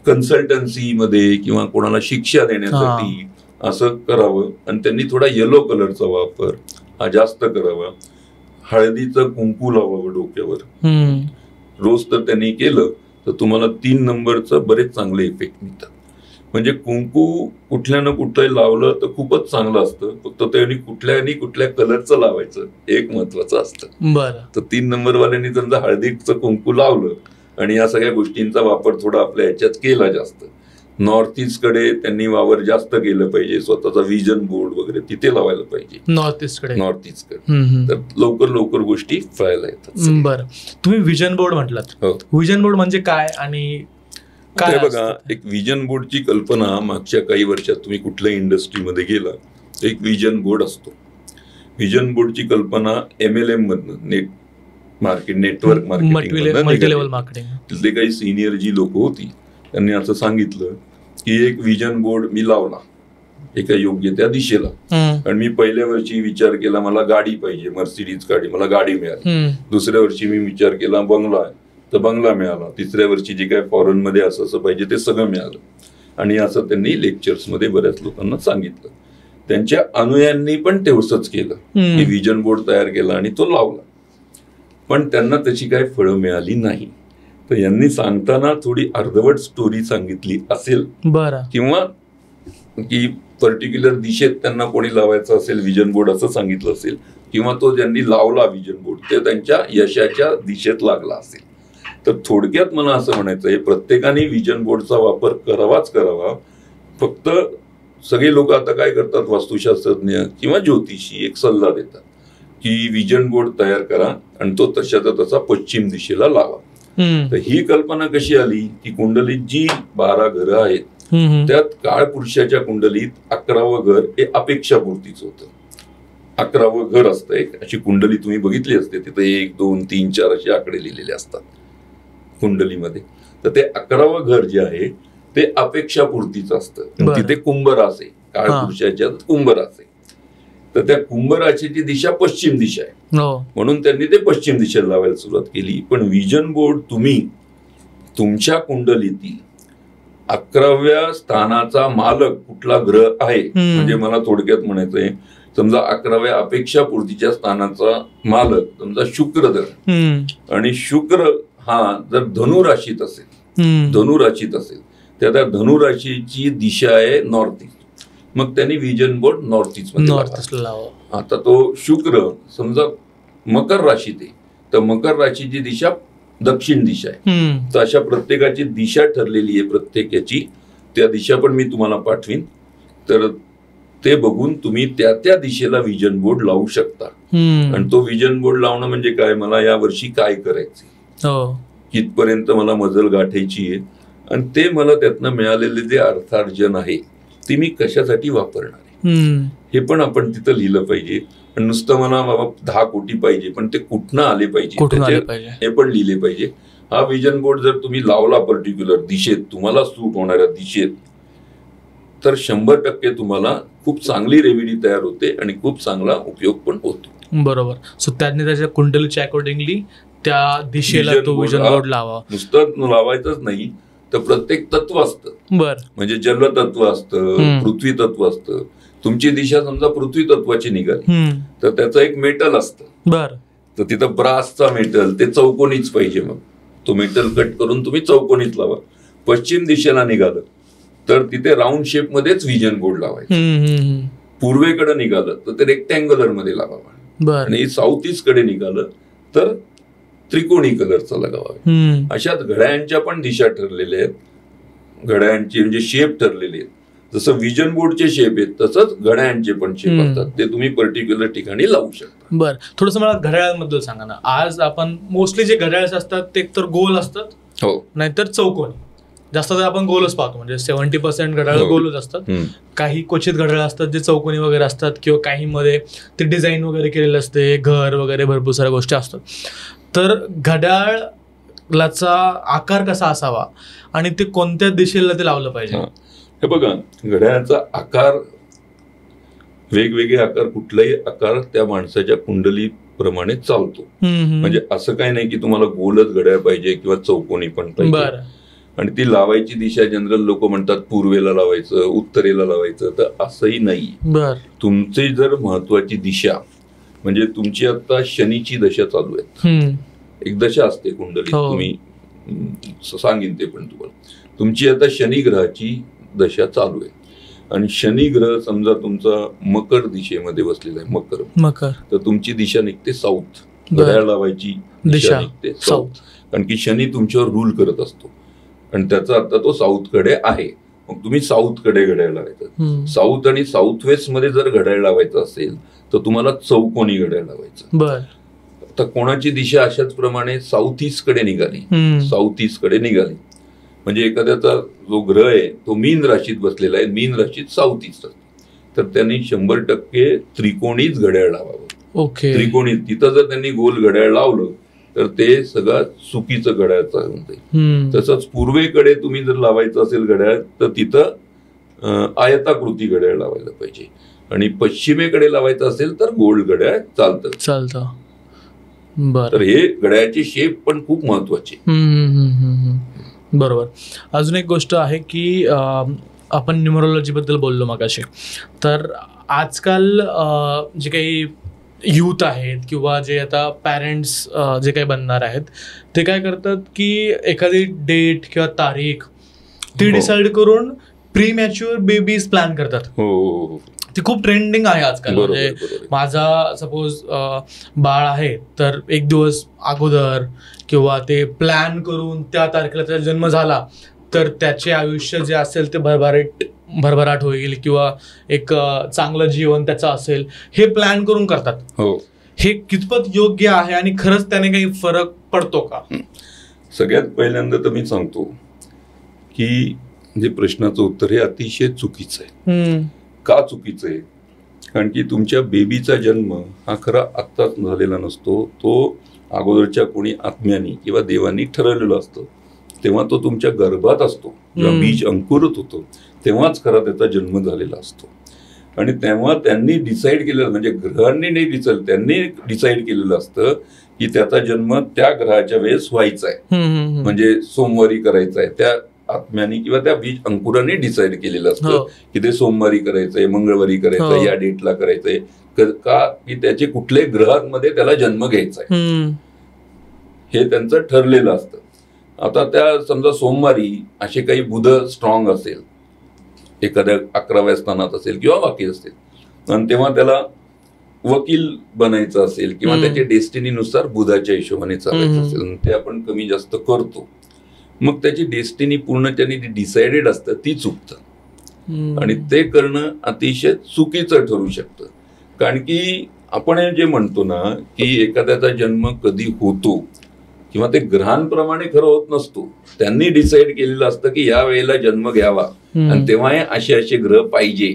कन्सल्टन्सी मध्ये किंवा कोणाला शिक्षा देण्यासाठी असं करावं आणि त्यांनी थोडा येलो कलरचा वापर हा जास्त करावा. हळदीचं कुंकू लावावं डोक्यावर रोज, तर त्यांनी केलं तर तुम्हाला 3 नंबरचं बरेच चांगले इफेक्ट मिळतात. म्हणजे कुंकू कुठल्या ना कुठलं लावलं तर खूपच चांगलं असतं, फक्त त्यांनी कुठल्या कलरचं लावायचं एक महत्वाचं असतं. बरं, तर 3 नंबर वाल्यांनी समजा हळदीचं कुंकू लावलं आणि या सगळ्या गोष्टींचा वापर थोडा आपल्या ह्याच्यात केला जास्त. नॉर्थ ईस्ट कडे त्यांनी वावर जास्त केलं पाहिजे, स्वतःचा विजन बोर्ड वगैरे तिथे लावायला पाहिजे नॉर्थ ईस्ट कडे, तर लवकर गोष्टी फळायला येतात. बरं, तुम्ही विजन बोर्ड म्हटलात, विजन बोर्ड म्हणजे काय आणि काय? बघा, एक विजन बोर्डची कल्पना मागच्या काही वर्षात तुम्ही कुठल्याही इंडस्ट्रीमध्ये गेला एक विजन बोर्ड असतो. विजन बोर्डची कल्पना MLM मधनं, नेटवर्क मार्केटिंग, तिथले काही सिनियर जी लोक होती त्यांनी असं सांगितलं की एक विजन बोर्ड मी लावला एका योग्य त्या दिशेला, आणि मी पहिल्या वर्षी विचार केला मला गाडी पाहिजे, मर्सिडीज गाडी, मला गाडी मिळाली. दुसऱ्या वर्षी मी विचार केला बंगला आहे तर बंगला मिळाला. तिसऱ्या वर्षी जे काय फॉरेन मध्ये असं पाहिजे ते सगळं मिळालं. आणि असं त्यांनी लेक्चर्स मध्ये बऱ्याच लोकांना सांगितलं. त्यांच्या अनुयांनी पण तेवढंच केलं की विजन बोर्ड तयार केला आणि तो लावला, पण त्यांना त्याची काय फळं मिळाली नाही. तर यांनी सांगताना थोडी अर्धवट स्टोरी सांगितली असेल, किंवा की पर्टिक्युलर दिशेत त्यांना कोणी लावायचं असेल विजन बोर्ड असं सांगितलं असेल, किंवा तो ज्यांनी लावला विजन बोर्ड ते त्यांच्या यशाच्या दिशेत लागला असेल. तर थोडक्यात मला असं म्हणायचं आहे, प्रत्येकाने विजन बोर्डचा वापर करावा. फक्त सगळे लोक आता काय करतात, वास्तुशास्त्रज्ञ किंवा ज्योतिषी एक सल्ला देतात की विजन बोर्ड तयार करा आणि तो तशाचा तसा पश्चिम दिशेला लावा. तर ही कल्पना कशी आली की कुंडलीत जी 12 घरं आहेत त्यात काळ पुरुषाच्या कुंडलीत 11वं घर हे अपेक्षापूर्तीच होतं. 11वं घर असतं एक, अशी कुंडली तुम्ही बघितली असते, तिथे 1, 2, 3, 4 असे आकडे लिहिलेले असतात कुंडलीमध्ये. तर ते 11वं घर जे आहे ते अपेक्षापूर्तीच असतं. तिथे कुंभ रास आहे, काळ पुरुषाच्या कुंभ रास आहे. तर त्या कुंभ राशीची दिशा पश्चिम दिशा आहे, म्हणून त्यांनी ते पश्चिम दिशेला लावायला सुरुवात केली. पण विजन बोर्ड तुम्ही तुमच्या कुंडलीतील 11व्या स्थानाचा मालक कुठला ग्रह आहे, म्हणजे मला थोडक्यात म्हणायचंय, समजा 11व्या अपेक्षापूर्तीच्या स्थानाचा मालक समजा शुक्र जर, आणि शुक्र हा जर धनुराशीत असेल तर त्या धनुराशीची दिशा आहे नॉर्थ ईस्ट. मग त्यांनी विजन बोर्ड नॉर्थ ईस्ट मध्ये लावा. आता तो शुक्र समजा मकर राशीत आहे, तर मकर राशीची दिशा दक्षिण दिशा आहे. तर अशा प्रत्येकाची दिशा ठरलेली आहे प्रत्येकाची. त्या दिशा पण मी तुम्हाला पाठवीन, तर ते बघून तुम्ही त्या त्या दिशेला विजन बोर्ड लावू शकता. आणि तो विजन बोर्ड लावणं म्हणजे काय, मला या वर्षी काय करायचंय, कितपर्यंत मला मजल गाठायची आहे, आणि ते मला त्यातनं मिळालेले जे अर्थार्जन आहे ते मी कशासाठी वापरणार आहे हे पण आपण तिथं लिहिलं पाहिजे. आणि नुसतं मला बाबा 10 कोटी पाहिजे, पण ते कुठनं आले पाहिजे हे पण लिहिले पाहिजे. हा विजन बोर्ड जर तुम्ही लावला पर्टिक्युलर दिशेत, तुम्हाला सूट होणाऱ्या दिशेत, तर 100% तुम्हाला खूप चांगली रेमेडी तयार होते आणि खूप चांगला उपयोग पण होतो. बरोबर. सो त्यांनी त्याच्या कुंडलीच्या अकॉर्डिंगली त्या दिशेला तो विजन बोर्ड लावा. नुसतं लावायचंच नाही, तर प्रत्येक तत्व असतं. म्हणजे जलतत्व असतं, पृथ्वी तत्व असतं. तुमची दिशा समजा पृथ्वी तत्वाची निघाली तर त्याचं एक मेटल असतं, तर तिथं ब्रासचा मेटल, ते चौकोनीच पाहिजे. मग तो मेटल कट करून तुम्ही चौकोनीच लावा. पश्चिम दिशेला निघालं तर तिथे राऊंड शेप मध्येच विजन बोर्ड लावायचं. पूर्वेकडे निघालं तर ते रेक्टँग्युलर मध्ये लावावं, आणि साऊथ ईस्ट कडे निघालं तर त्रिकोणी कलरचा लगावा. अशाच घड्याळांच्या पण दिशा ठरलेल्या आहेत, घड्याळांचे म्हणजे शेप ठरलेले आहेत. जसं विजन बोर्डचे शेप आहेत तसंच घड्याळांचे पण शेप असतात, ते तुम्ही पर्टिक्युलर ठिकाणी लावू शकता. बरं, थोडंसं मला घड्याळांबद्दल सांगा ना. आज आपण मोस्टली जे घड्याळ असतात ते एकतर गोल असतात, हो, नाहीतर चौकोनी. जास्त तर आपण गोलच पाहतो, म्हणजे 70% घड्याळ गोलच असतात. काही क्वचित घड्याळ असतात जे चौकोनी वगैरे असतात, किंवा काही मध्ये ते डिझाईन वगैरे केलेलं असते, घर वगैरे भरपूर साऱ्या गोष्टी असतात. तर घड्याळाचा आकार कसा असावा आणि ते कोणत्या दिशेला ते लावलं पाहिजे? हे बघा, घड्याळाचा आकार, वेगवेगळे आकार, कुठलाही आकार त्या माणसाच्या कुंडली प्रमाणे चालतो. म्हणजे असं काही नाही की तुम्हाला गोलच घड्याळ पाहिजे किंवा चौकोनी पण पाहिजे. आणि ती लावायची दिशा जनरल लोक म्हणतात पूर्वेला लावायचं, उत्तरेला लावायचं, तर असंही नाही. तुमची जर महत्वाची दिशा म्हणजे तुमची आता शनीची दशा चालू आहे, एक दशा असते कुंडली, तुम्ही सांगेन ते पण तुम्हाला. तुमची आता शनी ग्रहाची दशा चालू आहे, आणि शनी ग्रह समजा तुमचा मकर दिशेमध्ये बसलेला आहे, मकर, तर तुमची दिशा निघते साऊथ. घड्याळ लावायची दिशा निघते साऊथ, कारण की शनी तुमच्यावर रूल करत असतो, आणि त्याचा आता तो साऊथ कडे आहे. मग तुम्ही साऊथ कडे घड्याळ लावायचं. साऊथ आणि साऊथ वेस्ट मध्ये जर घड्याळ लावायचं असेल तर तुम्हाला चौकोनी घड्याळ लावायचं. तर कोणाची दिशा अशाच प्रमाणे साऊथ ईस्ट कडे निघाली, साऊथ ईस्ट कडे निघाली म्हणजे एखाद्याचा जो ग्रह आहे तो मीन राशीत बसलेला आहे, मीन राशीत साऊथ ईस्ट, तर त्यांनी 100% त्रिकोणीच घड्याळ लावावं. त्रिकोणी, तिथं जर त्यांनी गोल घड्याळ लावलं तर ते सगळं चुकीचं घड्याळ चालून जाईल. तसंच पूर्वेकडे तुम्ही जर लावायचं असेल घड्याळ तर तिथं आयताकृती घड्याळ लावायला पाहिजे, आणि पश्चिमेकडे लावायचं असेल तर गोल घड्याळ चालतं. तर हे घड्याळाचे शेप पण खूप महत्वाचे. बरोबर. अजून एक गोष्ट आहे की आपण न्यूमरोलॉजी बद्दल बोललो मगाशी, तर आजकाल जे काही यूथ आहेत किंवा जे आता पॅरेंट्स जे काही बनणार आहेत ते काय करतात की एखादी डेट किंवा तारीख ती डिसाईड करून प्री मॅच्युअर बेबीज प्लॅन करतात. ते खूप ट्रेंडिंग आहे आजकाल. म्हणजे माझा सपोज बाळ आहे तर एक दिवस अगोदर किंवा ते प्लॅन करून त्या तारखेला त्याचा जन्म झाला तर त्याचे आयुष्य जे असेल ते भरभराट होईल किंवा एक चांगलं जीवन त्याचं असेल हे प्लॅन करून करतात. हे कितपत योग्य आहे आणि खरंच त्याने काही फरक पडतो का? सगळ्यात पहिल्यांदा तर मी सांगतो की जे प्रश्नाचं उत्तर हे अतिशय चुकीचं आहे. का चुकीचं आहे? कारण की तुमच्या बेबीचा जन्म हा खरा आत्ताच झालेला नसतो, तो अगोदरच्या कोणी आत्म्यानी किंवा देवानी ठरवलेला असतो. तेव्हा तो तुमच्या गर्भात असतो, जेव्हा बीज अंकुरत होतो तेव्हाच खरा त्याचा जन्म झालेला असतो. आणि तेव्हा त्यांनी डिसाईड केलेलं, म्हणजे ग्रहांनी नाही डिसाईड, त्यांनी डिसाईड केलेलं असतं की त्याचा जन्म त्या ग्रहाच्या वेळेस व्हायचा आहे, म्हणजे सोमवारी करायचा आहे. त्या आत्म्याने किंवा त्या बीज अंकुराने डिसाईड केलेलं असतं की ते सोमवारी करायचंय, मंगळवारी करायचंय, या डेटला करायचंय, का की त्याचे कुठल्याही ग्रहांमध्ये त्याला जन्म घ्यायचा आहे हे त्यांचं ठरलेलं असतं. आता त्या समजा सोमवारी असे काही बुध स्ट्रॉंग असेल, एखाद्या 11व्या स्थानात असेल किंवा बाकी असेल, आणि तेव्हा त्याला वकील बनायचं असेल किंवा त्याच्या डेस्टिनीनुसार बुधाच्या हिशोबाने चालायचं असेल, ते आपण कमी जास्त करतो, मग त्याची डेस्टिनी पूर्ण त्यांनी डिसाइडेड असतं ती चुकतं आणि ते करणं अतिशय चुकीचं ठरू शकतं. कारण की आपण हे जे म्हणतो ना की एखाद्याचा जन्म कधी होतो किंवा ते ग्रहांप्रमाणे खरं होत नसतो, त्यांनी डिसाईड केलेलं असतं की या वेळेला जन्म घ्यावा आणि तेव्हा असे असे ग्रह पाहिजे,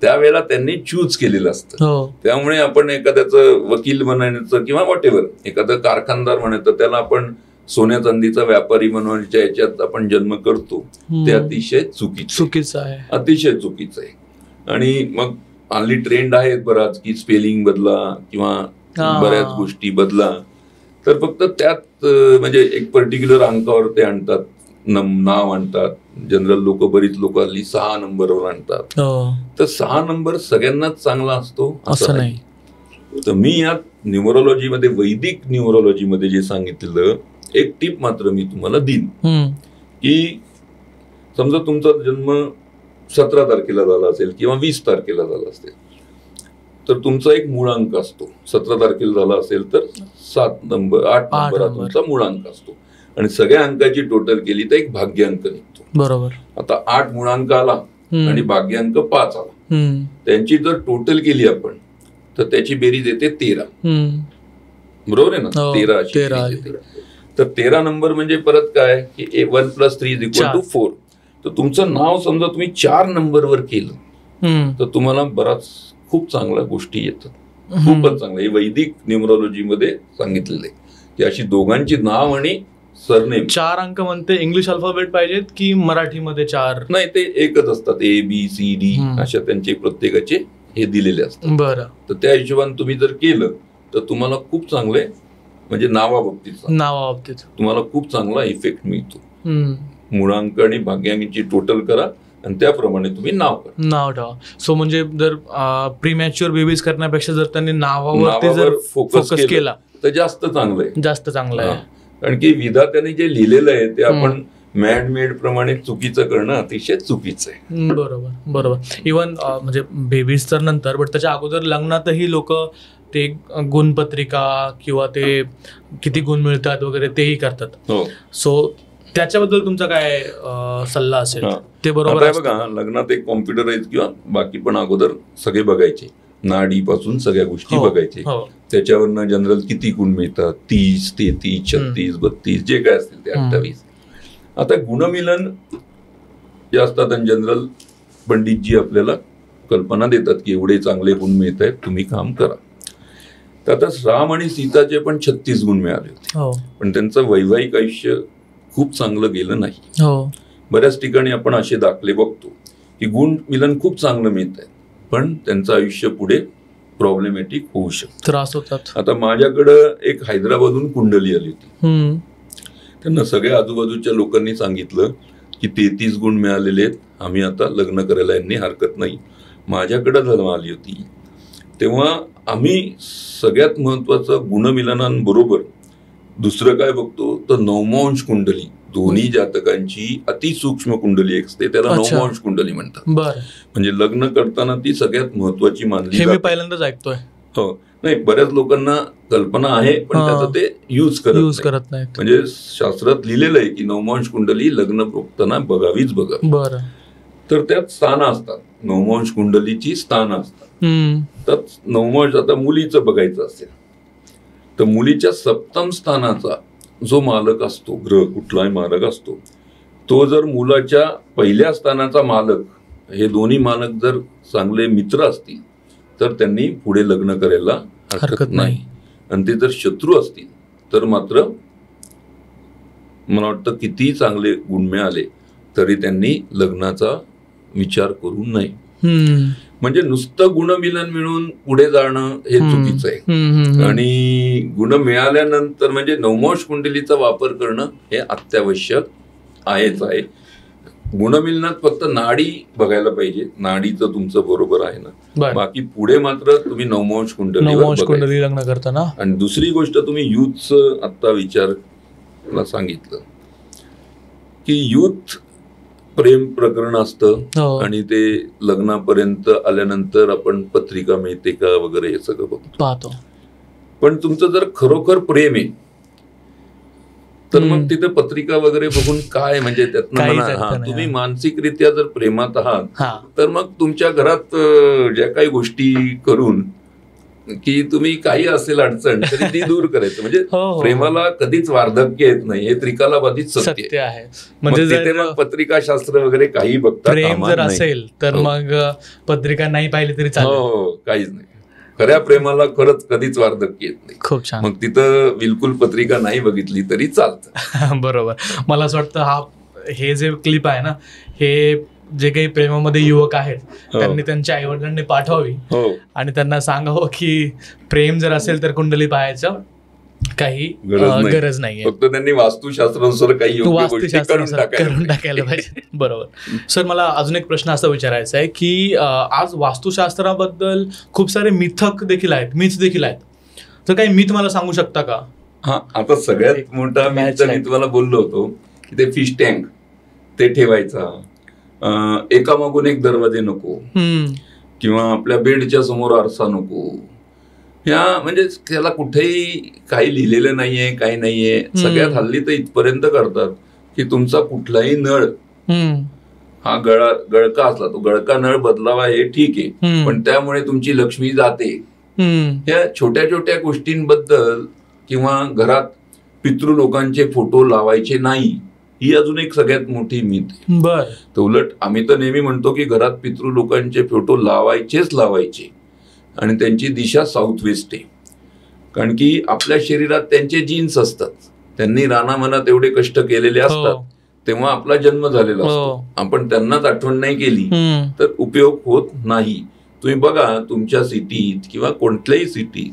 त्यावेळेला त्यांनी चूज केलेलं असतं. त्यामुळे आपण एखाद्याचं वकील बनायचं किंवा व्हॉटेव्हर, एखादं कारखानदार म्हणायचं, त्याला आपण सोन्या चांदीचा व्यापारी बनवण्याच्या याच्यात आपण जन्म करतो, ते अतिशय चुकीचं आहे, अतिशय चुकीचं आहे. आणि मग हल्ली ट्रेंड आहेत बराच की स्पेलिंग बदला किंवा बऱ्याच गोष्टी बदला, तर फक्त त्यात म्हणजे एक पर्टिक्युलर अंकावर ते आणतात, नाव आणतात. जनरल लोक, बरीच लोक हल्ली 6 नंबरवर आणतात. तर 6 नंबर सगळ्यांनाच चांगला असतो असं नाही. तर मी यात न्यूमरोलॉजीमध्ये, वैदिक न्यूमरोलॉजीमध्ये जे सांगितलेलं एक टिप मात्र मी तुम्हाला देईन की समजा तुमचा जन्म 17 तारखेला झाला असेल किंवा 20 तारखेला झाला असेल, तर तुमचा एक मूळांक असतो. 17 तारखेला झाला असेल तर 8 नंबर हा तुमचा मूळांक असतो आणि सगळ्या अंकाची टोटल केली तर एक भाग्यांक निघतो. बरोबर. आता 8 मूळांक आला आणि भाग्यांक 5 आला, त्यांची जर टोटल केली आपण तर त्याची बेरीज येते 13. बरोबर आहे ना, 13 येते. तर 13 नंबर म्हणजे परत काय की 1 + 3 = 4. तर तुमचं नाव समजा तुम्ही 4 नंबरवर केलं तर तुम्हाला बराच खूप चांगल्या गोष्टी येतात, खूपच चांगलं. हे वैदिक न्यूमरोलॉजीमध्ये सांगितलेलं आहे की अशी दोघांची नाव आणि सरनेम. 4 अंक म्हणते इंग्लिश अल्फाबेट पाहिजेत की मराठीमध्ये 4? नाही, ते एकच असतात, ABCD अशा त्यांचे प्रत्येकाचे हे दिलेले असतात. बरं. तर त्या हिशोबाने तुम्ही जर केलं तर तुम्हाला खूप चांगले, म्हणजे नावाबाबतीत तुम्हाला खूप चांगला इफेक्ट मिळतो. मूळांक आणि भाग्यांकाची टोटल करा आणि त्याप्रमाणे तुम्ही नाव ठेवा. सो म्हणजे जर प्रीमॅच्युअर बेबीज करण्यापेक्षा जर त्यांनी नावावरती जर फोकस केला तर जास्त चांगलं आहे. कारण की विधात्याने जे लिहिलेलं आहे ते आपण मॅनमेड प्रमाणे चुकीचं करणं अतिशय चुकीचं आहे. बरोबर. इव्हन म्हणजे बेबीज तर नंतर, बट त्याच्या अगोदर लग्नातही लोक ते गुणपत्रिका किंवा ते किती गुण मिळतात वगैरे तेही करतात. सो त्याच्याबद्दल तुमचा काय सल्ला असेल? ते बरोबर आहे बघा, लग्नात एक कॉम्प्युटराइज किंवा बाकी पण अगोदर सगळे बघायचे, नाडीपासून सगळ्या गोष्टी बघायचे, त्याच्यावरनं जनरल किती गुण मिळतात, 30, 33, 36, 32 जे काय असतील ते 28. आता गुणमिलन जे असतात आणि जनरल पंडितजी आपल्याला कल्पना देतात की एवढे चांगले गुण मिळत आहेत, तुम्ही काम करा. तर आता राम आणि सीताचे पण 36 गुण मिळाले होते, पण त्यांचं वैवाहिक आयुष्य खूप चांगलं गेलं नाही. बऱ्याच ठिकाणी आपण असे दाखले बघतो की गुण मिलन खूप चांगलं मिळत आहे पण त्यांचं आयुष्य पुढे प्रॉब्लेमॅटिक होऊ शकतं, त्रास होतात. आता माझ्याकडं एक हैदराबादहून कुंडली आली होती. त्यांना सगळ्या आजूबाजूच्या लोकांनी सांगितलं की 33 गुण मिळालेले आहेत, आम्ही आता लग्न करायला यांनी हरकत नाही. माझ्याकडे जन्म आली होती तेव्हा आम्ही सगळ्यात महत्वाचं गुणमिलनांबरोबर दुसरं काय बघतो तर नवमांश कुंडली. दोन्ही जातकांची अतिसूक्ष्म कुंडली एक असते, त्याला नवमांश कुंडली म्हणतात. म्हणजे लग्न करताना ती सगळ्यात महत्वाची मानली जाते. मी पहिल्यांदाच ऐकतोय. हो, नाही, बऱ्याच लोकांना कल्पना आहे पण त्याचं ते यूज करत नाही. म्हणजे शास्त्रात लिहिलेलं आहे की नवमांश कुंडली लग्न बघताना बघावीच बघावी. तर त्यात स्थानं असतात, नवमांश कुंडलीची स्थानं असतात. तर नवमांश, आता मुलीचं बघायचं असेल तर मुलीच्या 7म स्थानाचा जो मालक असतो, ग्रह कुठलाही मालक असतो, तो जर मुलाच्या 1ल्या स्थानाचा मालक, हे दोन्ही मालक जर चांगले मित्र असतील तर त्यांनी पुढे लग्न करायला हरकत नाही. आणि ते जर शत्रू असतील तर मात्र मला वाटतं किती चांगले गुण मिळाले तरी त्यांनी लग्नाचा विचार करू नये. म्हणजे नुसतं गुणमिलन मिळून पुढे जाणं हे चुकीचं आहे. आणि गुण मिळाल्यानंतर म्हणजे नवमोष कुंडलीचा वापर करणं हे अत्यावश्यक आहेच आहे. गुणमिलनात फक्त नाडी बघायला पाहिजे, नाडीचं तुमचं बरोबर आहे ना, बाकी पुढे मात्र तुम्ही नवमोष कुंडली लग्न करताना. आणि दुसरी गोष्ट तुम्ही युथचं आता विचार सांगितलं की युथ प्रेम प्रकरण असतं आणि ते लग्नापर्यंत आल्यानंतर आपण पत्रिका मिळते का वगैरे हे सगळं पाहतो. पण तुमचं जर खरोखर प्रेम आहे तर मग तिथे पत्रिका वगैरे बघून काय म्हणजे त्यातनं तुम्ही मानसिकरित्या जर प्रेमात आहात तर मग तुमच्या घरात ज्या काही गोष्टी करून की तुम्ही काही असेल अडचण तरी ती दूर करायचं. म्हणजे प्रेमाला कधीच वार्धक्य येत नाही, हे त्रिकालाबाधित सत्य आहे. म्हणजे तिथे मग पत्रिकाशास्त्र वगैरे काही बघता प्रेम जर असेल तर मग पत्रिका नाही पाहिली तरी चालेल. हो, काहीच नाही. खऱ्या प्रेमाला खरंच कधीच वार्धक्य येत नाही. खूप छान. मग तिथं बिलकुल पत्रिका नाही बघितली तरी चालतं. बरोबर. मला असं वाटतं हे जे क्लिप आहे ना, हे जे काही प्रेमामध्ये युवक आहेत त्यांनी त्यांच्या आईवडिलांनी पाठवावी आणि त्यांना सांगावं की प्रेम जर असेल तर कुंडली पाहायचं काही गरज नाहीये, फक्त त्यांनी वास्तुशास्त्रानुसार काही करून टाकायला पाहिजे. बरोबर. सर, मला अजून एक प्रश्न असा विचारायचा आहे की आज वास्तुशास्त्राबद्दल खूप सारे मिथक देखील आहेत, मिथ्स देखील आहेत, तर काही मिथ मला सांगू शकता का? हा, आता सगळ्यात मोठा मिथ मी तुम्हाला बोललो होतो की ते फिश टँक ते ठेवायचा, एकामागून एक दरवाजे नको, किंवा आपल्या बेडच्या समोर आरसा नको. ह्या म्हणजे त्याला कुठेही काही लिहिलेलं नाहीये, काही नाहीये. सगळ्यात हल्ली तर इथपर्यंत करतात की तुमचा कुठलाही नळ हा गळका असला तो गळका नळ बदलावा, हे ठीक आहे, पण त्यामुळे तुमची लक्ष्मी जाते. ह्या छोट्या छोट्या गोष्टींबद्दल, किंवा घरात पितृ लोकांचे फोटो लावायचे नाही, ही अजून एक सगळ्यात मोठी मीथ आहे. तर उलट आम्ही तर नेहमी म्हणतो की घरात पितृ लोकांचे फोटो लावायचे आणि त्यांची दिशा साऊथ वेस्ट आहे. कारण की आपल्या शरीरात त्यांचे जीन्स असतात, त्यांनी रानामनात एवढे कष्ट केलेले असतात, तेव्हा आपला जन्म झालेला असतो. आपण त्यांनाच आठवण नाही केली तर उपयोग होत नाही. तुम्ही बघा तुमच्या सिटीत किंवा कोणत्याही सिटीत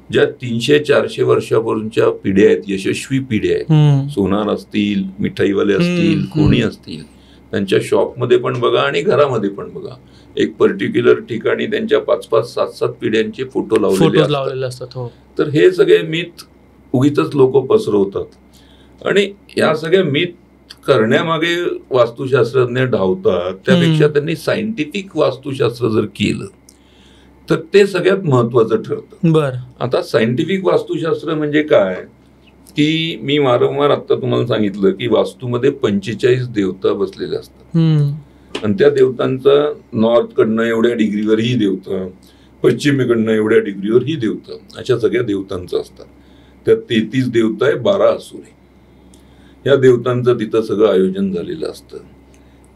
ज्या 300-400 वर्षापूर्वीच्या पिढ्या आहेत, यशस्वी पिढ्या आहेत, सोनार असतील, मिठाईवाले असतील, कोणी असतील, त्यांच्या शॉपमध्ये पण बघा आणि घरामध्ये पण बघा, एक पर्टिक्युलर ठिकाणी त्यांच्या 5-5, 7-7 पिढ्यांचे फोटो लावलेले असतात. तर हे सगळे मिथ उगीच लोक पसरवतात आणि या सगळ्या मिथ करण्यामागे वास्तुशास्त्रज्ञ धावतात. त्यापेक्षा त्यांनी सायंटिफिक वास्तुशास्त्र जर केलं तर ते सगळ्यात महत्वाचं ठरतं. आता सायंटिफिक वास्तुशास्त्र म्हणजे काय की मी वारंवार आता तुम्हाला सांगितलं की वास्तूमध्ये 45 देवता बसलेल्या असतात आणि त्या देवतांचा नॉर्थ कडनं एवढ्या डिग्रीवर ही देवता, पश्चिमेकडनं एवढ्या डिग्रीवर ही देवता, अशा सगळ्या देवतांचं असतात. त्यात 33 देवता आहे, 12 असुर आहे. या देवतांचं तिथं सगळं आयोजन झालेलं असतं.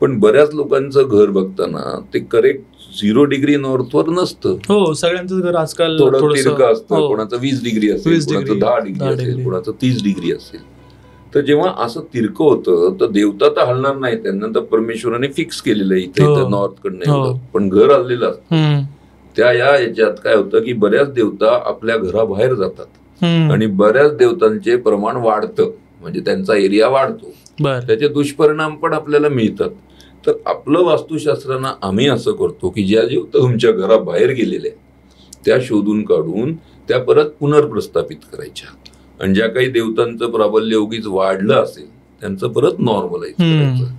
पण बऱ्याच लोकांचं घर बघताना ते करेक्ट 0 डिग्री नॉर्थवर नसतं. हो, सगळ्यांचं घर आजकाल थोडं तिरकं असतं. कोणाचं 20 डिग्री असेल, कोणाचं 10 डिग्री असेल, कोणाचं 30 डिग्री असेल. तर जेव्हा असं तिरकं होतं तर देवता तर हलणार नाही, त्यांना तर परमेश्वराने फिक्स केलेलं आहे इथे नॉर्थ कडनं एवढं, पण घर हललेलं असतं. त्या याच्यात काय होतं की बऱ्याच देवता आपल्या घराबाहेर जातात आणि बऱ्याच देवतांचे प्रमाण वाढतं, म्हणजे त्यांचा एरिया वाढतो. त्याचे दुष्परिणाम पण आपल्याला मिळतात. तर आपलं वास्तुशास्त्रानं आम्ही असं करतो की ज्या देवता तुमच्या घराबाहेर गेलेल्या त्या शोधून काढून त्या परत पुनर्प्रस्थापित करायच्या आणि ज्या काही देवतांचं प्राबल्य उगीच वाढलं असेल त्यांचं परत नॉर्मलाइज करायचं.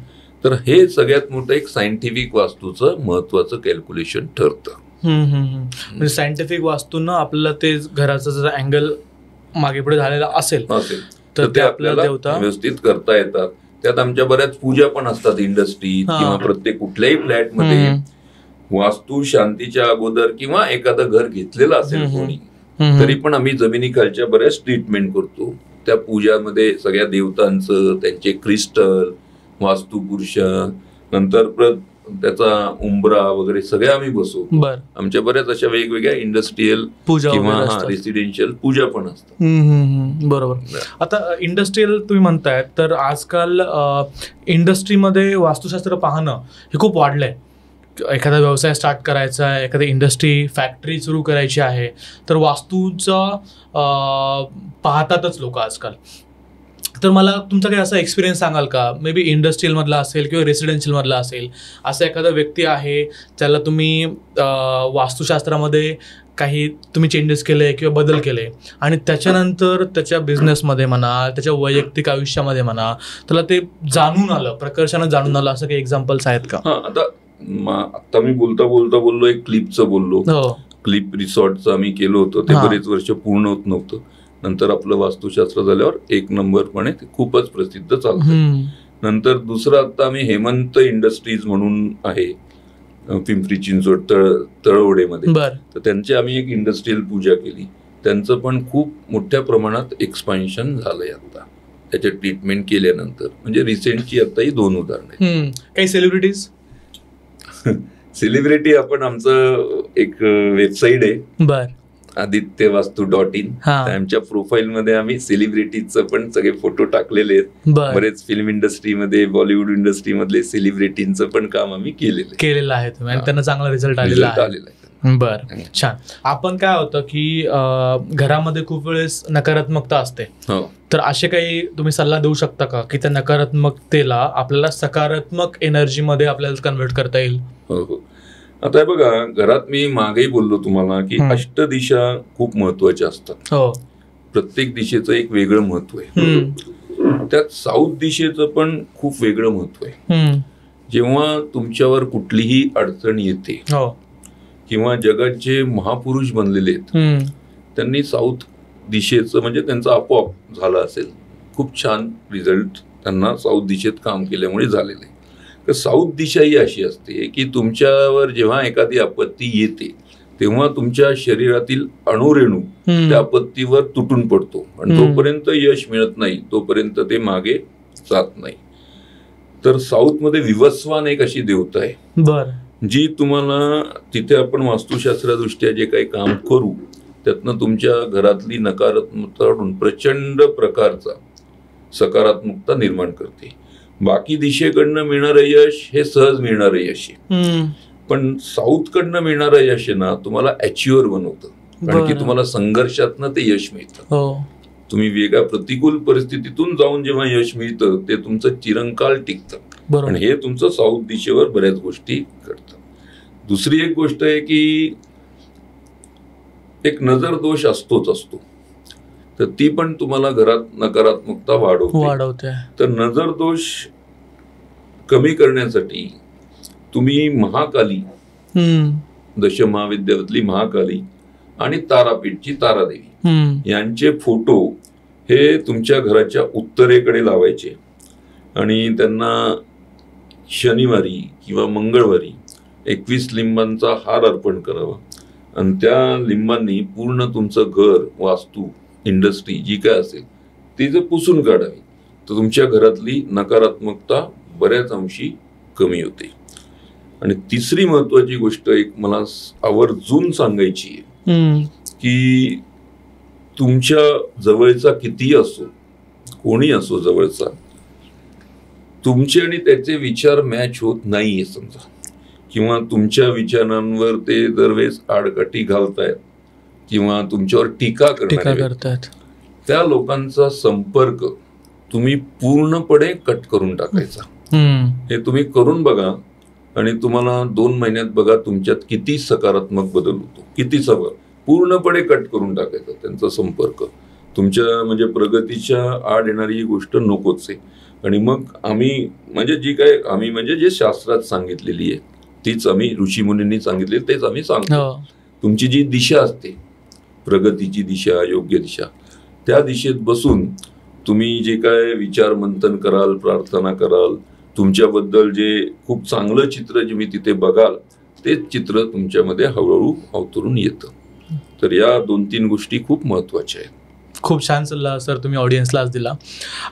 तर हे सगळ्यात मोठं एक सायंटिफिक वास्तूचं महत्वाचं कॅल्क्युलेशन ठरतं. म्हणजे सायंटिफिक वास्तूनं आपल्याला ते घराचा जर अँगल मागे पुढे झालेला असेल तर ते आपल्याला व्यवस्थित करता येतात. त्यात आमच्या बऱ्याच पूजा पण असतात इंडस्ट्रीत किंवा प्रत्येक कुठल्याही फ्लॅटमध्ये. वास्तू शांतीच्या अगोदर किंवा एखादं घर घेतलेलं असेल कोणी तरी पण आम्ही जमिनीखालच्या बऱ्याच ट्रीटमेंट करतो. त्या पूजामध्ये सगळ्या देवतांचं, त्यांचे क्रिस्टल, वास्तुपुरुष, नंतर त्याचा उंबरा वगैरे सगळ्या आम्ही बसवतो. आमच्या बऱ्याच अशा वेगवेगळ्या इंडस्ट्रियल किंवा रेसिडेन्शियल पूजा पण असतात. बरोबर. आता इंडस्ट्रियल तुम्ही म्हणताय तर आजकाल इंडस्ट्रीमध्ये वास्तुशास्त्र पाहणं हे खूप वाढलंय. एखादा व्यवसाय स्टार्ट करायचा आहे, एखादी इंडस्ट्री फॅक्टरी सुरू करायची आहे, तर वास्तूचं पाहतातच लोक आजकाल. तर मला तुमचा काही असा एक्सपिरियन्स सांगाल का, मे बी इंडस्ट्रियलमधला असेल किंवा रेसिडेन्शियलमधला असेल, असा एखादा व्यक्ती आहे त्याला तुम्ही वास्तुशास्त्रामध्ये काही तुम्ही चेंजेस केले किंवा बदल केले आणि त्याच्यानंतर त्याच्या बिझनेसमध्ये म्हणा, त्याच्या वैयक्तिक आयुष्यामध्ये म्हणा, त्याला ते जाणून आलं, प्रकर्षानं जाणून आलं, असं काही एक्झाम्पल्स आहेत का? आता मी बोलता बोललो एक क्लिपचं बोललो. क्लिप रिसॉर्टचं आम्ही केलं होतं, ते बरेच वर्ष पूर्ण होत नव्हतं. नंतर आपलं वास्तुशास्त्र झाल्यावर 1 नंबरपणे ते खूपच प्रसिद्ध चालतं. नंतर दुसरं आता आम्ही हेमंत इंडस्ट्रीज म्हणून आहे पिंपरी चिंचवड तळवडेमध्ये, तर त्यांची आम्ही एक इंडस्ट्रियल पूजा केली. त्यांचं पण खूप मोठ्या प्रमाणात एक्सपान्शन झालंय आता त्याच्या ट्रीटमेंट केल्यानंतर. म्हणजे रिसेंटची आता ही 2 उदाहरणं आहेत. काही सेलिब्रिटीज? सेलिब्रिटी आपण आमचं एक वेबसाईट आहे आदित्यवास्तू.in, आमच्या प्रोफाईल मध्ये आम्ही सेलिब्रिटीचं पण सगळे फोटो टाकलेले आहेत. बरेच फिल्म इंडस्ट्रीमध्ये, बॉलिवूड इंडस्ट्री मधले सेलिब्रिटींचं पण काम आम्ही केलेलं आहे आणि त्यांना चांगला रिझल्ट आलेला आहे. बरं, छान. आपण काय होतं की घरामध्ये खूप वेळेस नकारात्मकता असते, तर असे काही तुम्ही सल्ला देऊ शकता का की त्या नकारात्मकतेला आपल्याला सकारात्मक एनर्जीमध्ये आपल्याला कन्व्हर्ट करता येईल? हो. आता हे बघा, घरात मी मागेही बोललो तुम्हाला की अष्टदिशा खूप महत्वाच्या असतात. प्रत्येक दिशेचं एक वेगळं महत्व आहे. त्यात साऊथ दिशेचं पण खूप वेगळं महत्व आहे. जेव्हा तुमच्यावर कुठलीही अडचण येते किंवा जगात जे महापुरुष बनलेले आहेत त्यांनी साऊथ दिशेचं म्हणजे त्यांचं आपोआप झालं असेल, खूप छान रिझल्ट त्यांना साऊथ दिशेत काम केल्यामुळे झालेलं आहे. तर साऊथ दिशा ही अशी असते की तुमच्यावर जेव्हा एखादी आपत्ती येते तेव्हा तुमच्या शरीरातील अणुरेणू त्या आपत्तीवर तुटून पडतो आणि जोपर्यंत यश मिळत नाही तोपर्यंत ते मागे जात नाही. तर साऊथ मध्ये विवस्वान एक अशी देवता आहे जी तुम्हाला, तिथे आपण वास्तुशास्त्रदृष्ट्या जे काही काम करू त्यातनं तुमच्या घरातली नकारात्मकता प्रचंड प्रकारचा सकारात्मकता निर्माण करते. बाकी दिशेकडनं मिळणारं यश हे सहज मिळणारं यश आहे, पण साऊथ कडनं मिळणारं यश आहे ना तुम्हाला अचिव्हर बनवतं, कारण की तुम्हाला संघर्षातनं ते यश मिळतं. तुम्ही वेगळ्या प्रतिकूल परिस्थितीतून जाऊन जेव्हा यश मिळतं ते तुमचं चिरंकाल टिकतं आणि हे तुमचं साऊथ दिशेवर बऱ्याच गोष्टी घडतात. दुसरी एक गोष्ट आहे की एक नजर दोष असतो, तर ती पण तुम्हाला घरात नकारात्मकता वाढवते. तर नजर दोष कमी करण्यासाठी तुम्ही महाकाली, दशमहाविद्यातली महाकाली आणि तारापीठची तारादेवी यांचे फोटो हे तुमच्या घराच्या उत्तरेकडे लावायचे आणि त्यांना शनिवारी किंवा मंगळवारी 21 लिंबांचा हार अर्पण करावा आणि त्या लिंबांनी पूर्ण तुमचं घर, वास्तू, इंडस्ट्री जी काय असेल ती जर पुसून काढावी तर तुमच्या घरातली नकारात्मकता बऱ्याच अंशी कमी होते. आणि तिसरी महत्वाची गोष्ट एक मला आवर्जून सांगायची आहे की तुमच्या जवळचा कितीही असो, कोणी असो जवळचा, तुमचे आणि त्याचे विचार मॅच होत नाहीये समजा, किंवा तुमच्या विचारांवर ते दरवेळेस आडकाठी घालतायत किंवा तुमच्यावर टीका करतात, त्या लोकांचा संपर्क तुम्ही पूर्णपणे कट करून टाकायचा. हे तुम्ही करून बघा आणि तुम्हाला 2 महिन्यात बघा तुमच्यात किती सकारात्मक बदल होतो, किती पूर्णपणे कट करून टाकायचा त्यांचा संपर्क. तुमच्या म्हणजे प्रगतीच्या आड येणारी ही गोष्ट नकोच आहे. आणि मग आम्ही म्हणजे जी काय आम्ही म्हणजे जे शास्त्रात सांगितलेली आहे तीच आम्ही, ऋषीमुनींनी सांगितले तेच आम्ही सांगतो. तुमची जी दिशा असते, प्रगतीची दिशा, योग्य दिशा, त्या दिशेत बसून तुम्ही जे काय विचार मंथन कराल, प्रार्थना कराल, तुमच्याबद्दल जे खूप चांगलं चित्र जे मी तिथे बघाल तेच चित्र तुमच्यामध्ये हळूहळू अवतरून येतं. तर या 2-3 गोष्टी खूप महत्वाच्या आहेत. खूप छान सल्ला सर तुम्ही ऑडियन्सला आज दिला.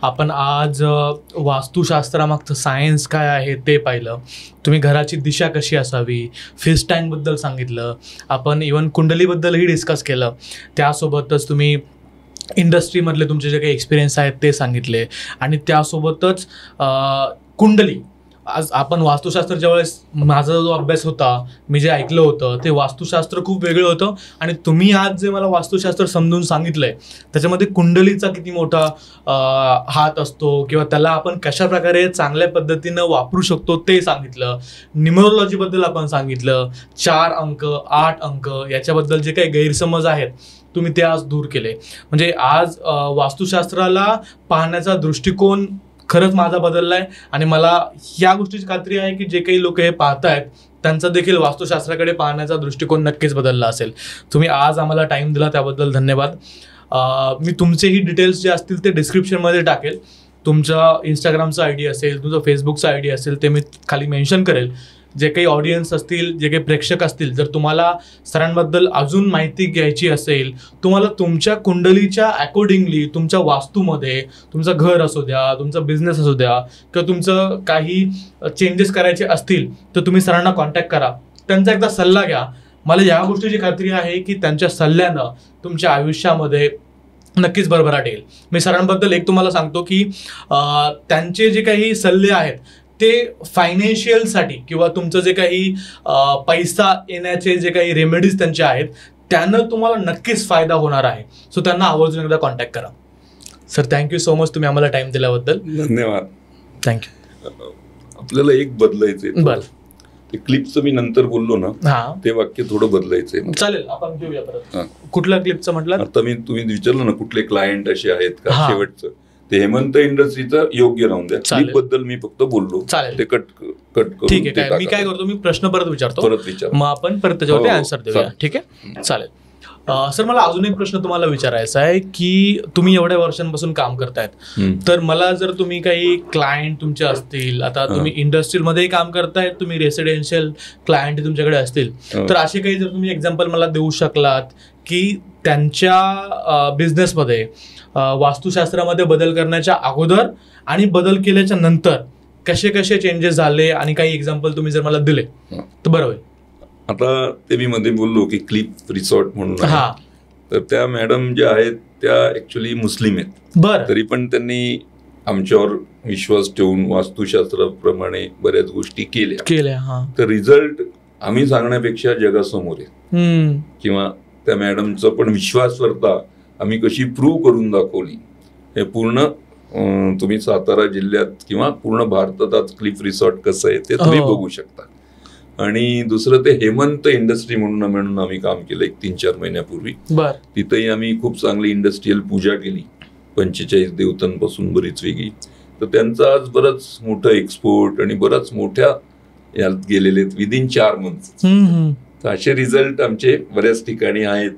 आपण आज वास्तुशास्त्रामागचं सायन्स काय आहे ते पाहिलं, तुम्ही घराची दिशा कशी असावी, फिश टँकबद्दल सांगितलं, आपण इवन कुंडलीबद्दलही डिस्कस केलं, त्यासोबतच तुम्ही इंडस्ट्रीमधले तुमचे जे काही एक्सपिरियन्स आहेत ते सांगितले आणि त्यासोबतच कुंडली आज आपण वास्तुशास्त्र ज्यावेळेस माझा जो अभ्यास होता, मी जे ऐकलं होतं ते वास्तुशास्त्र खूप वेगळं होतं, आणि तुम्ही आज जे मला वास्तुशास्त्र समजून सांगितलंय त्याच्यामध्ये कुंडलीचा किती मोठा हात असतो किंवा त्याला आपण कशा प्रकारे चांगल्या पद्धतीनं वापरू शकतो ते सांगितलं. न्यूमरोलॉजीबद्दल आपण सांगितलं, 4 अंक 8 अंक याच्याबद्दल जे काही गैरसमज आहेत तुम्ही ते आज दूर केले. म्हणजे आज वास्तुशास्त्राला पाहण्याचा दृष्टिकोन खरंच माझा बदललाय, आणि मला या गोष्टीची खात्री आहे की जे काही लोक हे पाहतायत त्यांचा देखील वास्तुशास्त्राकडे पाहण्याचा दृष्टिकोन नक्कीच बदलला असेल. तुम्ही आज आम्हाला टाइम दिला त्याबद्दल धन्यवाद. मी तुमचेही डिटेल्स जे असतील ते डिस्क्रिप्शनमध्ये टाकेल. तुमचा इंस्टाग्रामचा ID असेल, तुमचा फेसबुकचा ID असेल ते मी खाली मेन्शन करेल. जे काही ऑडियन्स असतील, जे काही प्रेक्षक असतील, जर तुम्हाला सरांबद्दल अजून माहिती घ्यायची असेल, तुम्हाला तुमच्या कुंडलीच्या अकॉर्डिंगली तुमच्या वास्तूमध्ये तुमचं घर असू द्या, तुमचा बिझनेस असू द्या, किंवा तुमचं काही चेंजेस करायचे असतील तर तुम्ही सरांना कॉन्टॅक्ट करा, त्यांचा एकदा सल्ला घ्या. मला या गोष्टीची खात्री आहे की त्यांच्या सल्ल्यानं तुमच्या आयुष्यामध्ये नक्कीच भरभराट येईल. मी सरांबद्दल एक तुम्हाला सांगतो की त्यांचे जे काही सल्ले आहेत ते फायनान्शियलसाठी किंवा तुमचं जे काही पैसा येण्याचे जे काही रेमेडीज त्यांचे आहेत त्यानं तुम्हाला नक्कीच फायदा होणार आहे. सो त्यांना आवर्जून एकदा कॉन्टॅक्ट करा. सर, थँक्यू सो मच तुम्ही आम्हाला टाइम दिल्याबद्दल. धन्यवाद. थँक्यू. आपल्याला एक बदलायचंय. बरं, ते क्लिपचं मी नंतर बोललो ना, ते वाक्य थोडं बदलायचंय. चालेल, आपण घेऊया परत. कुठल्या क्लिपचं म्हटलं? आता तुम्ही विचारलं ना कुठले क्लायंट असे आहेत का, शेवटचं ते हेमंत इंडस्ट्रीचं योग्य राहून द्या. क्लिप बद्दल मी फक्त बोललो, ते कट करून. ठीक आहे. मी काय करतो, मी प्रश्न परत विचारतो, मग आपण परत त्याच्यावरती आन्सर देऊया. ठीक आहे, चालेल. सर, मला अजून एक प्रश्न तुम्हाला विचारायचा आहे की तुम्ही एवढ्या वर्षांपासून काम करतायत, तर मला जर तुम्ही काही क्लायंट तुमचे असतील, आता तुम्ही इंडस्ट्रीमध्येही काम करतायत, तुम्ही रेसिडेन्शियल क्लायंट तुमच्याकडे असतील, तर असे काही जर तुम्ही एक्झाम्पल मला देऊ शकलात की त्यांच्या बिझनेसमध्ये वास्तुशास्त्रामध्ये बदल करण्याच्या अगोदर आणि बदल केल्याच्या नंतर कसे कसे चेंजेस झाले, आणि काही एक्झाम्पल तुम्ही जर मला दिले तर बरं होईल. आता ते मी मध्ये बोललो की क्लिप रिसॉर्ट म्हणून, तर त्या मॅडम ज्या आहेत त्या ऍक्च्युली मुस्लिम आहेत. बरं. तरी पण त्यांनी आमच्यावर विश्वास ठेवून वास्तुशास्त्राप्रमाणे बऱ्याच गोष्टी केल्या. तर रिझल्ट आम्ही सांगण्यापेक्षा जगासमोर आहे, किंवा त्या मॅडमचं पण विश्वासार्हता आम्ही कशी प्रूव्ह करून दाखवली हे पूर्ण तुम्ही सातारा जिल्ह्यात किंवा पूर्ण भारतात आज क्लिफ रिसॉर्ट कसं आहे ते तुम्ही बघू शकता. आणि दुसरं ते हेमंत इंडस्ट्री म्हणून आम्ही काम केलं 3-4 महिन्यापूर्वी. तिथेही आम्ही खूप चांगली इंडस्ट्रियल पूजा केली, 45 देवतांपासून बरीच वेगळी. तर त्यांचं आज बरंच मोठं एक्सपोर्ट आणि बरंच मोठ्या यात गेलेले आहेत विदिन 4 मंथ्स. तर असे रिझल्ट आमचे बऱ्याच ठिकाणी आहेत.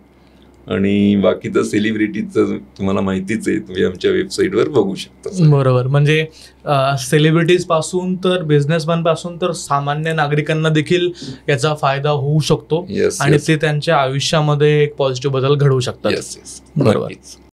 आणि बाकीचं सेलिब्रिटीचं तुम्हाला माहितीच आहे, तुम्ही आमच्या वेबसाईटवर बघू शकता. बरोबर. म्हणजे सेलिब्रिटीज पासून तर बिझनेसमॅन पासून तर सामान्य नागरिकांना देखील याचा फायदा होऊ शकतो, आणि ते त्यांच्या आयुष्यामध्ये एक पॉझिटिव्ह बदल घडवू शकतात. बरोबर.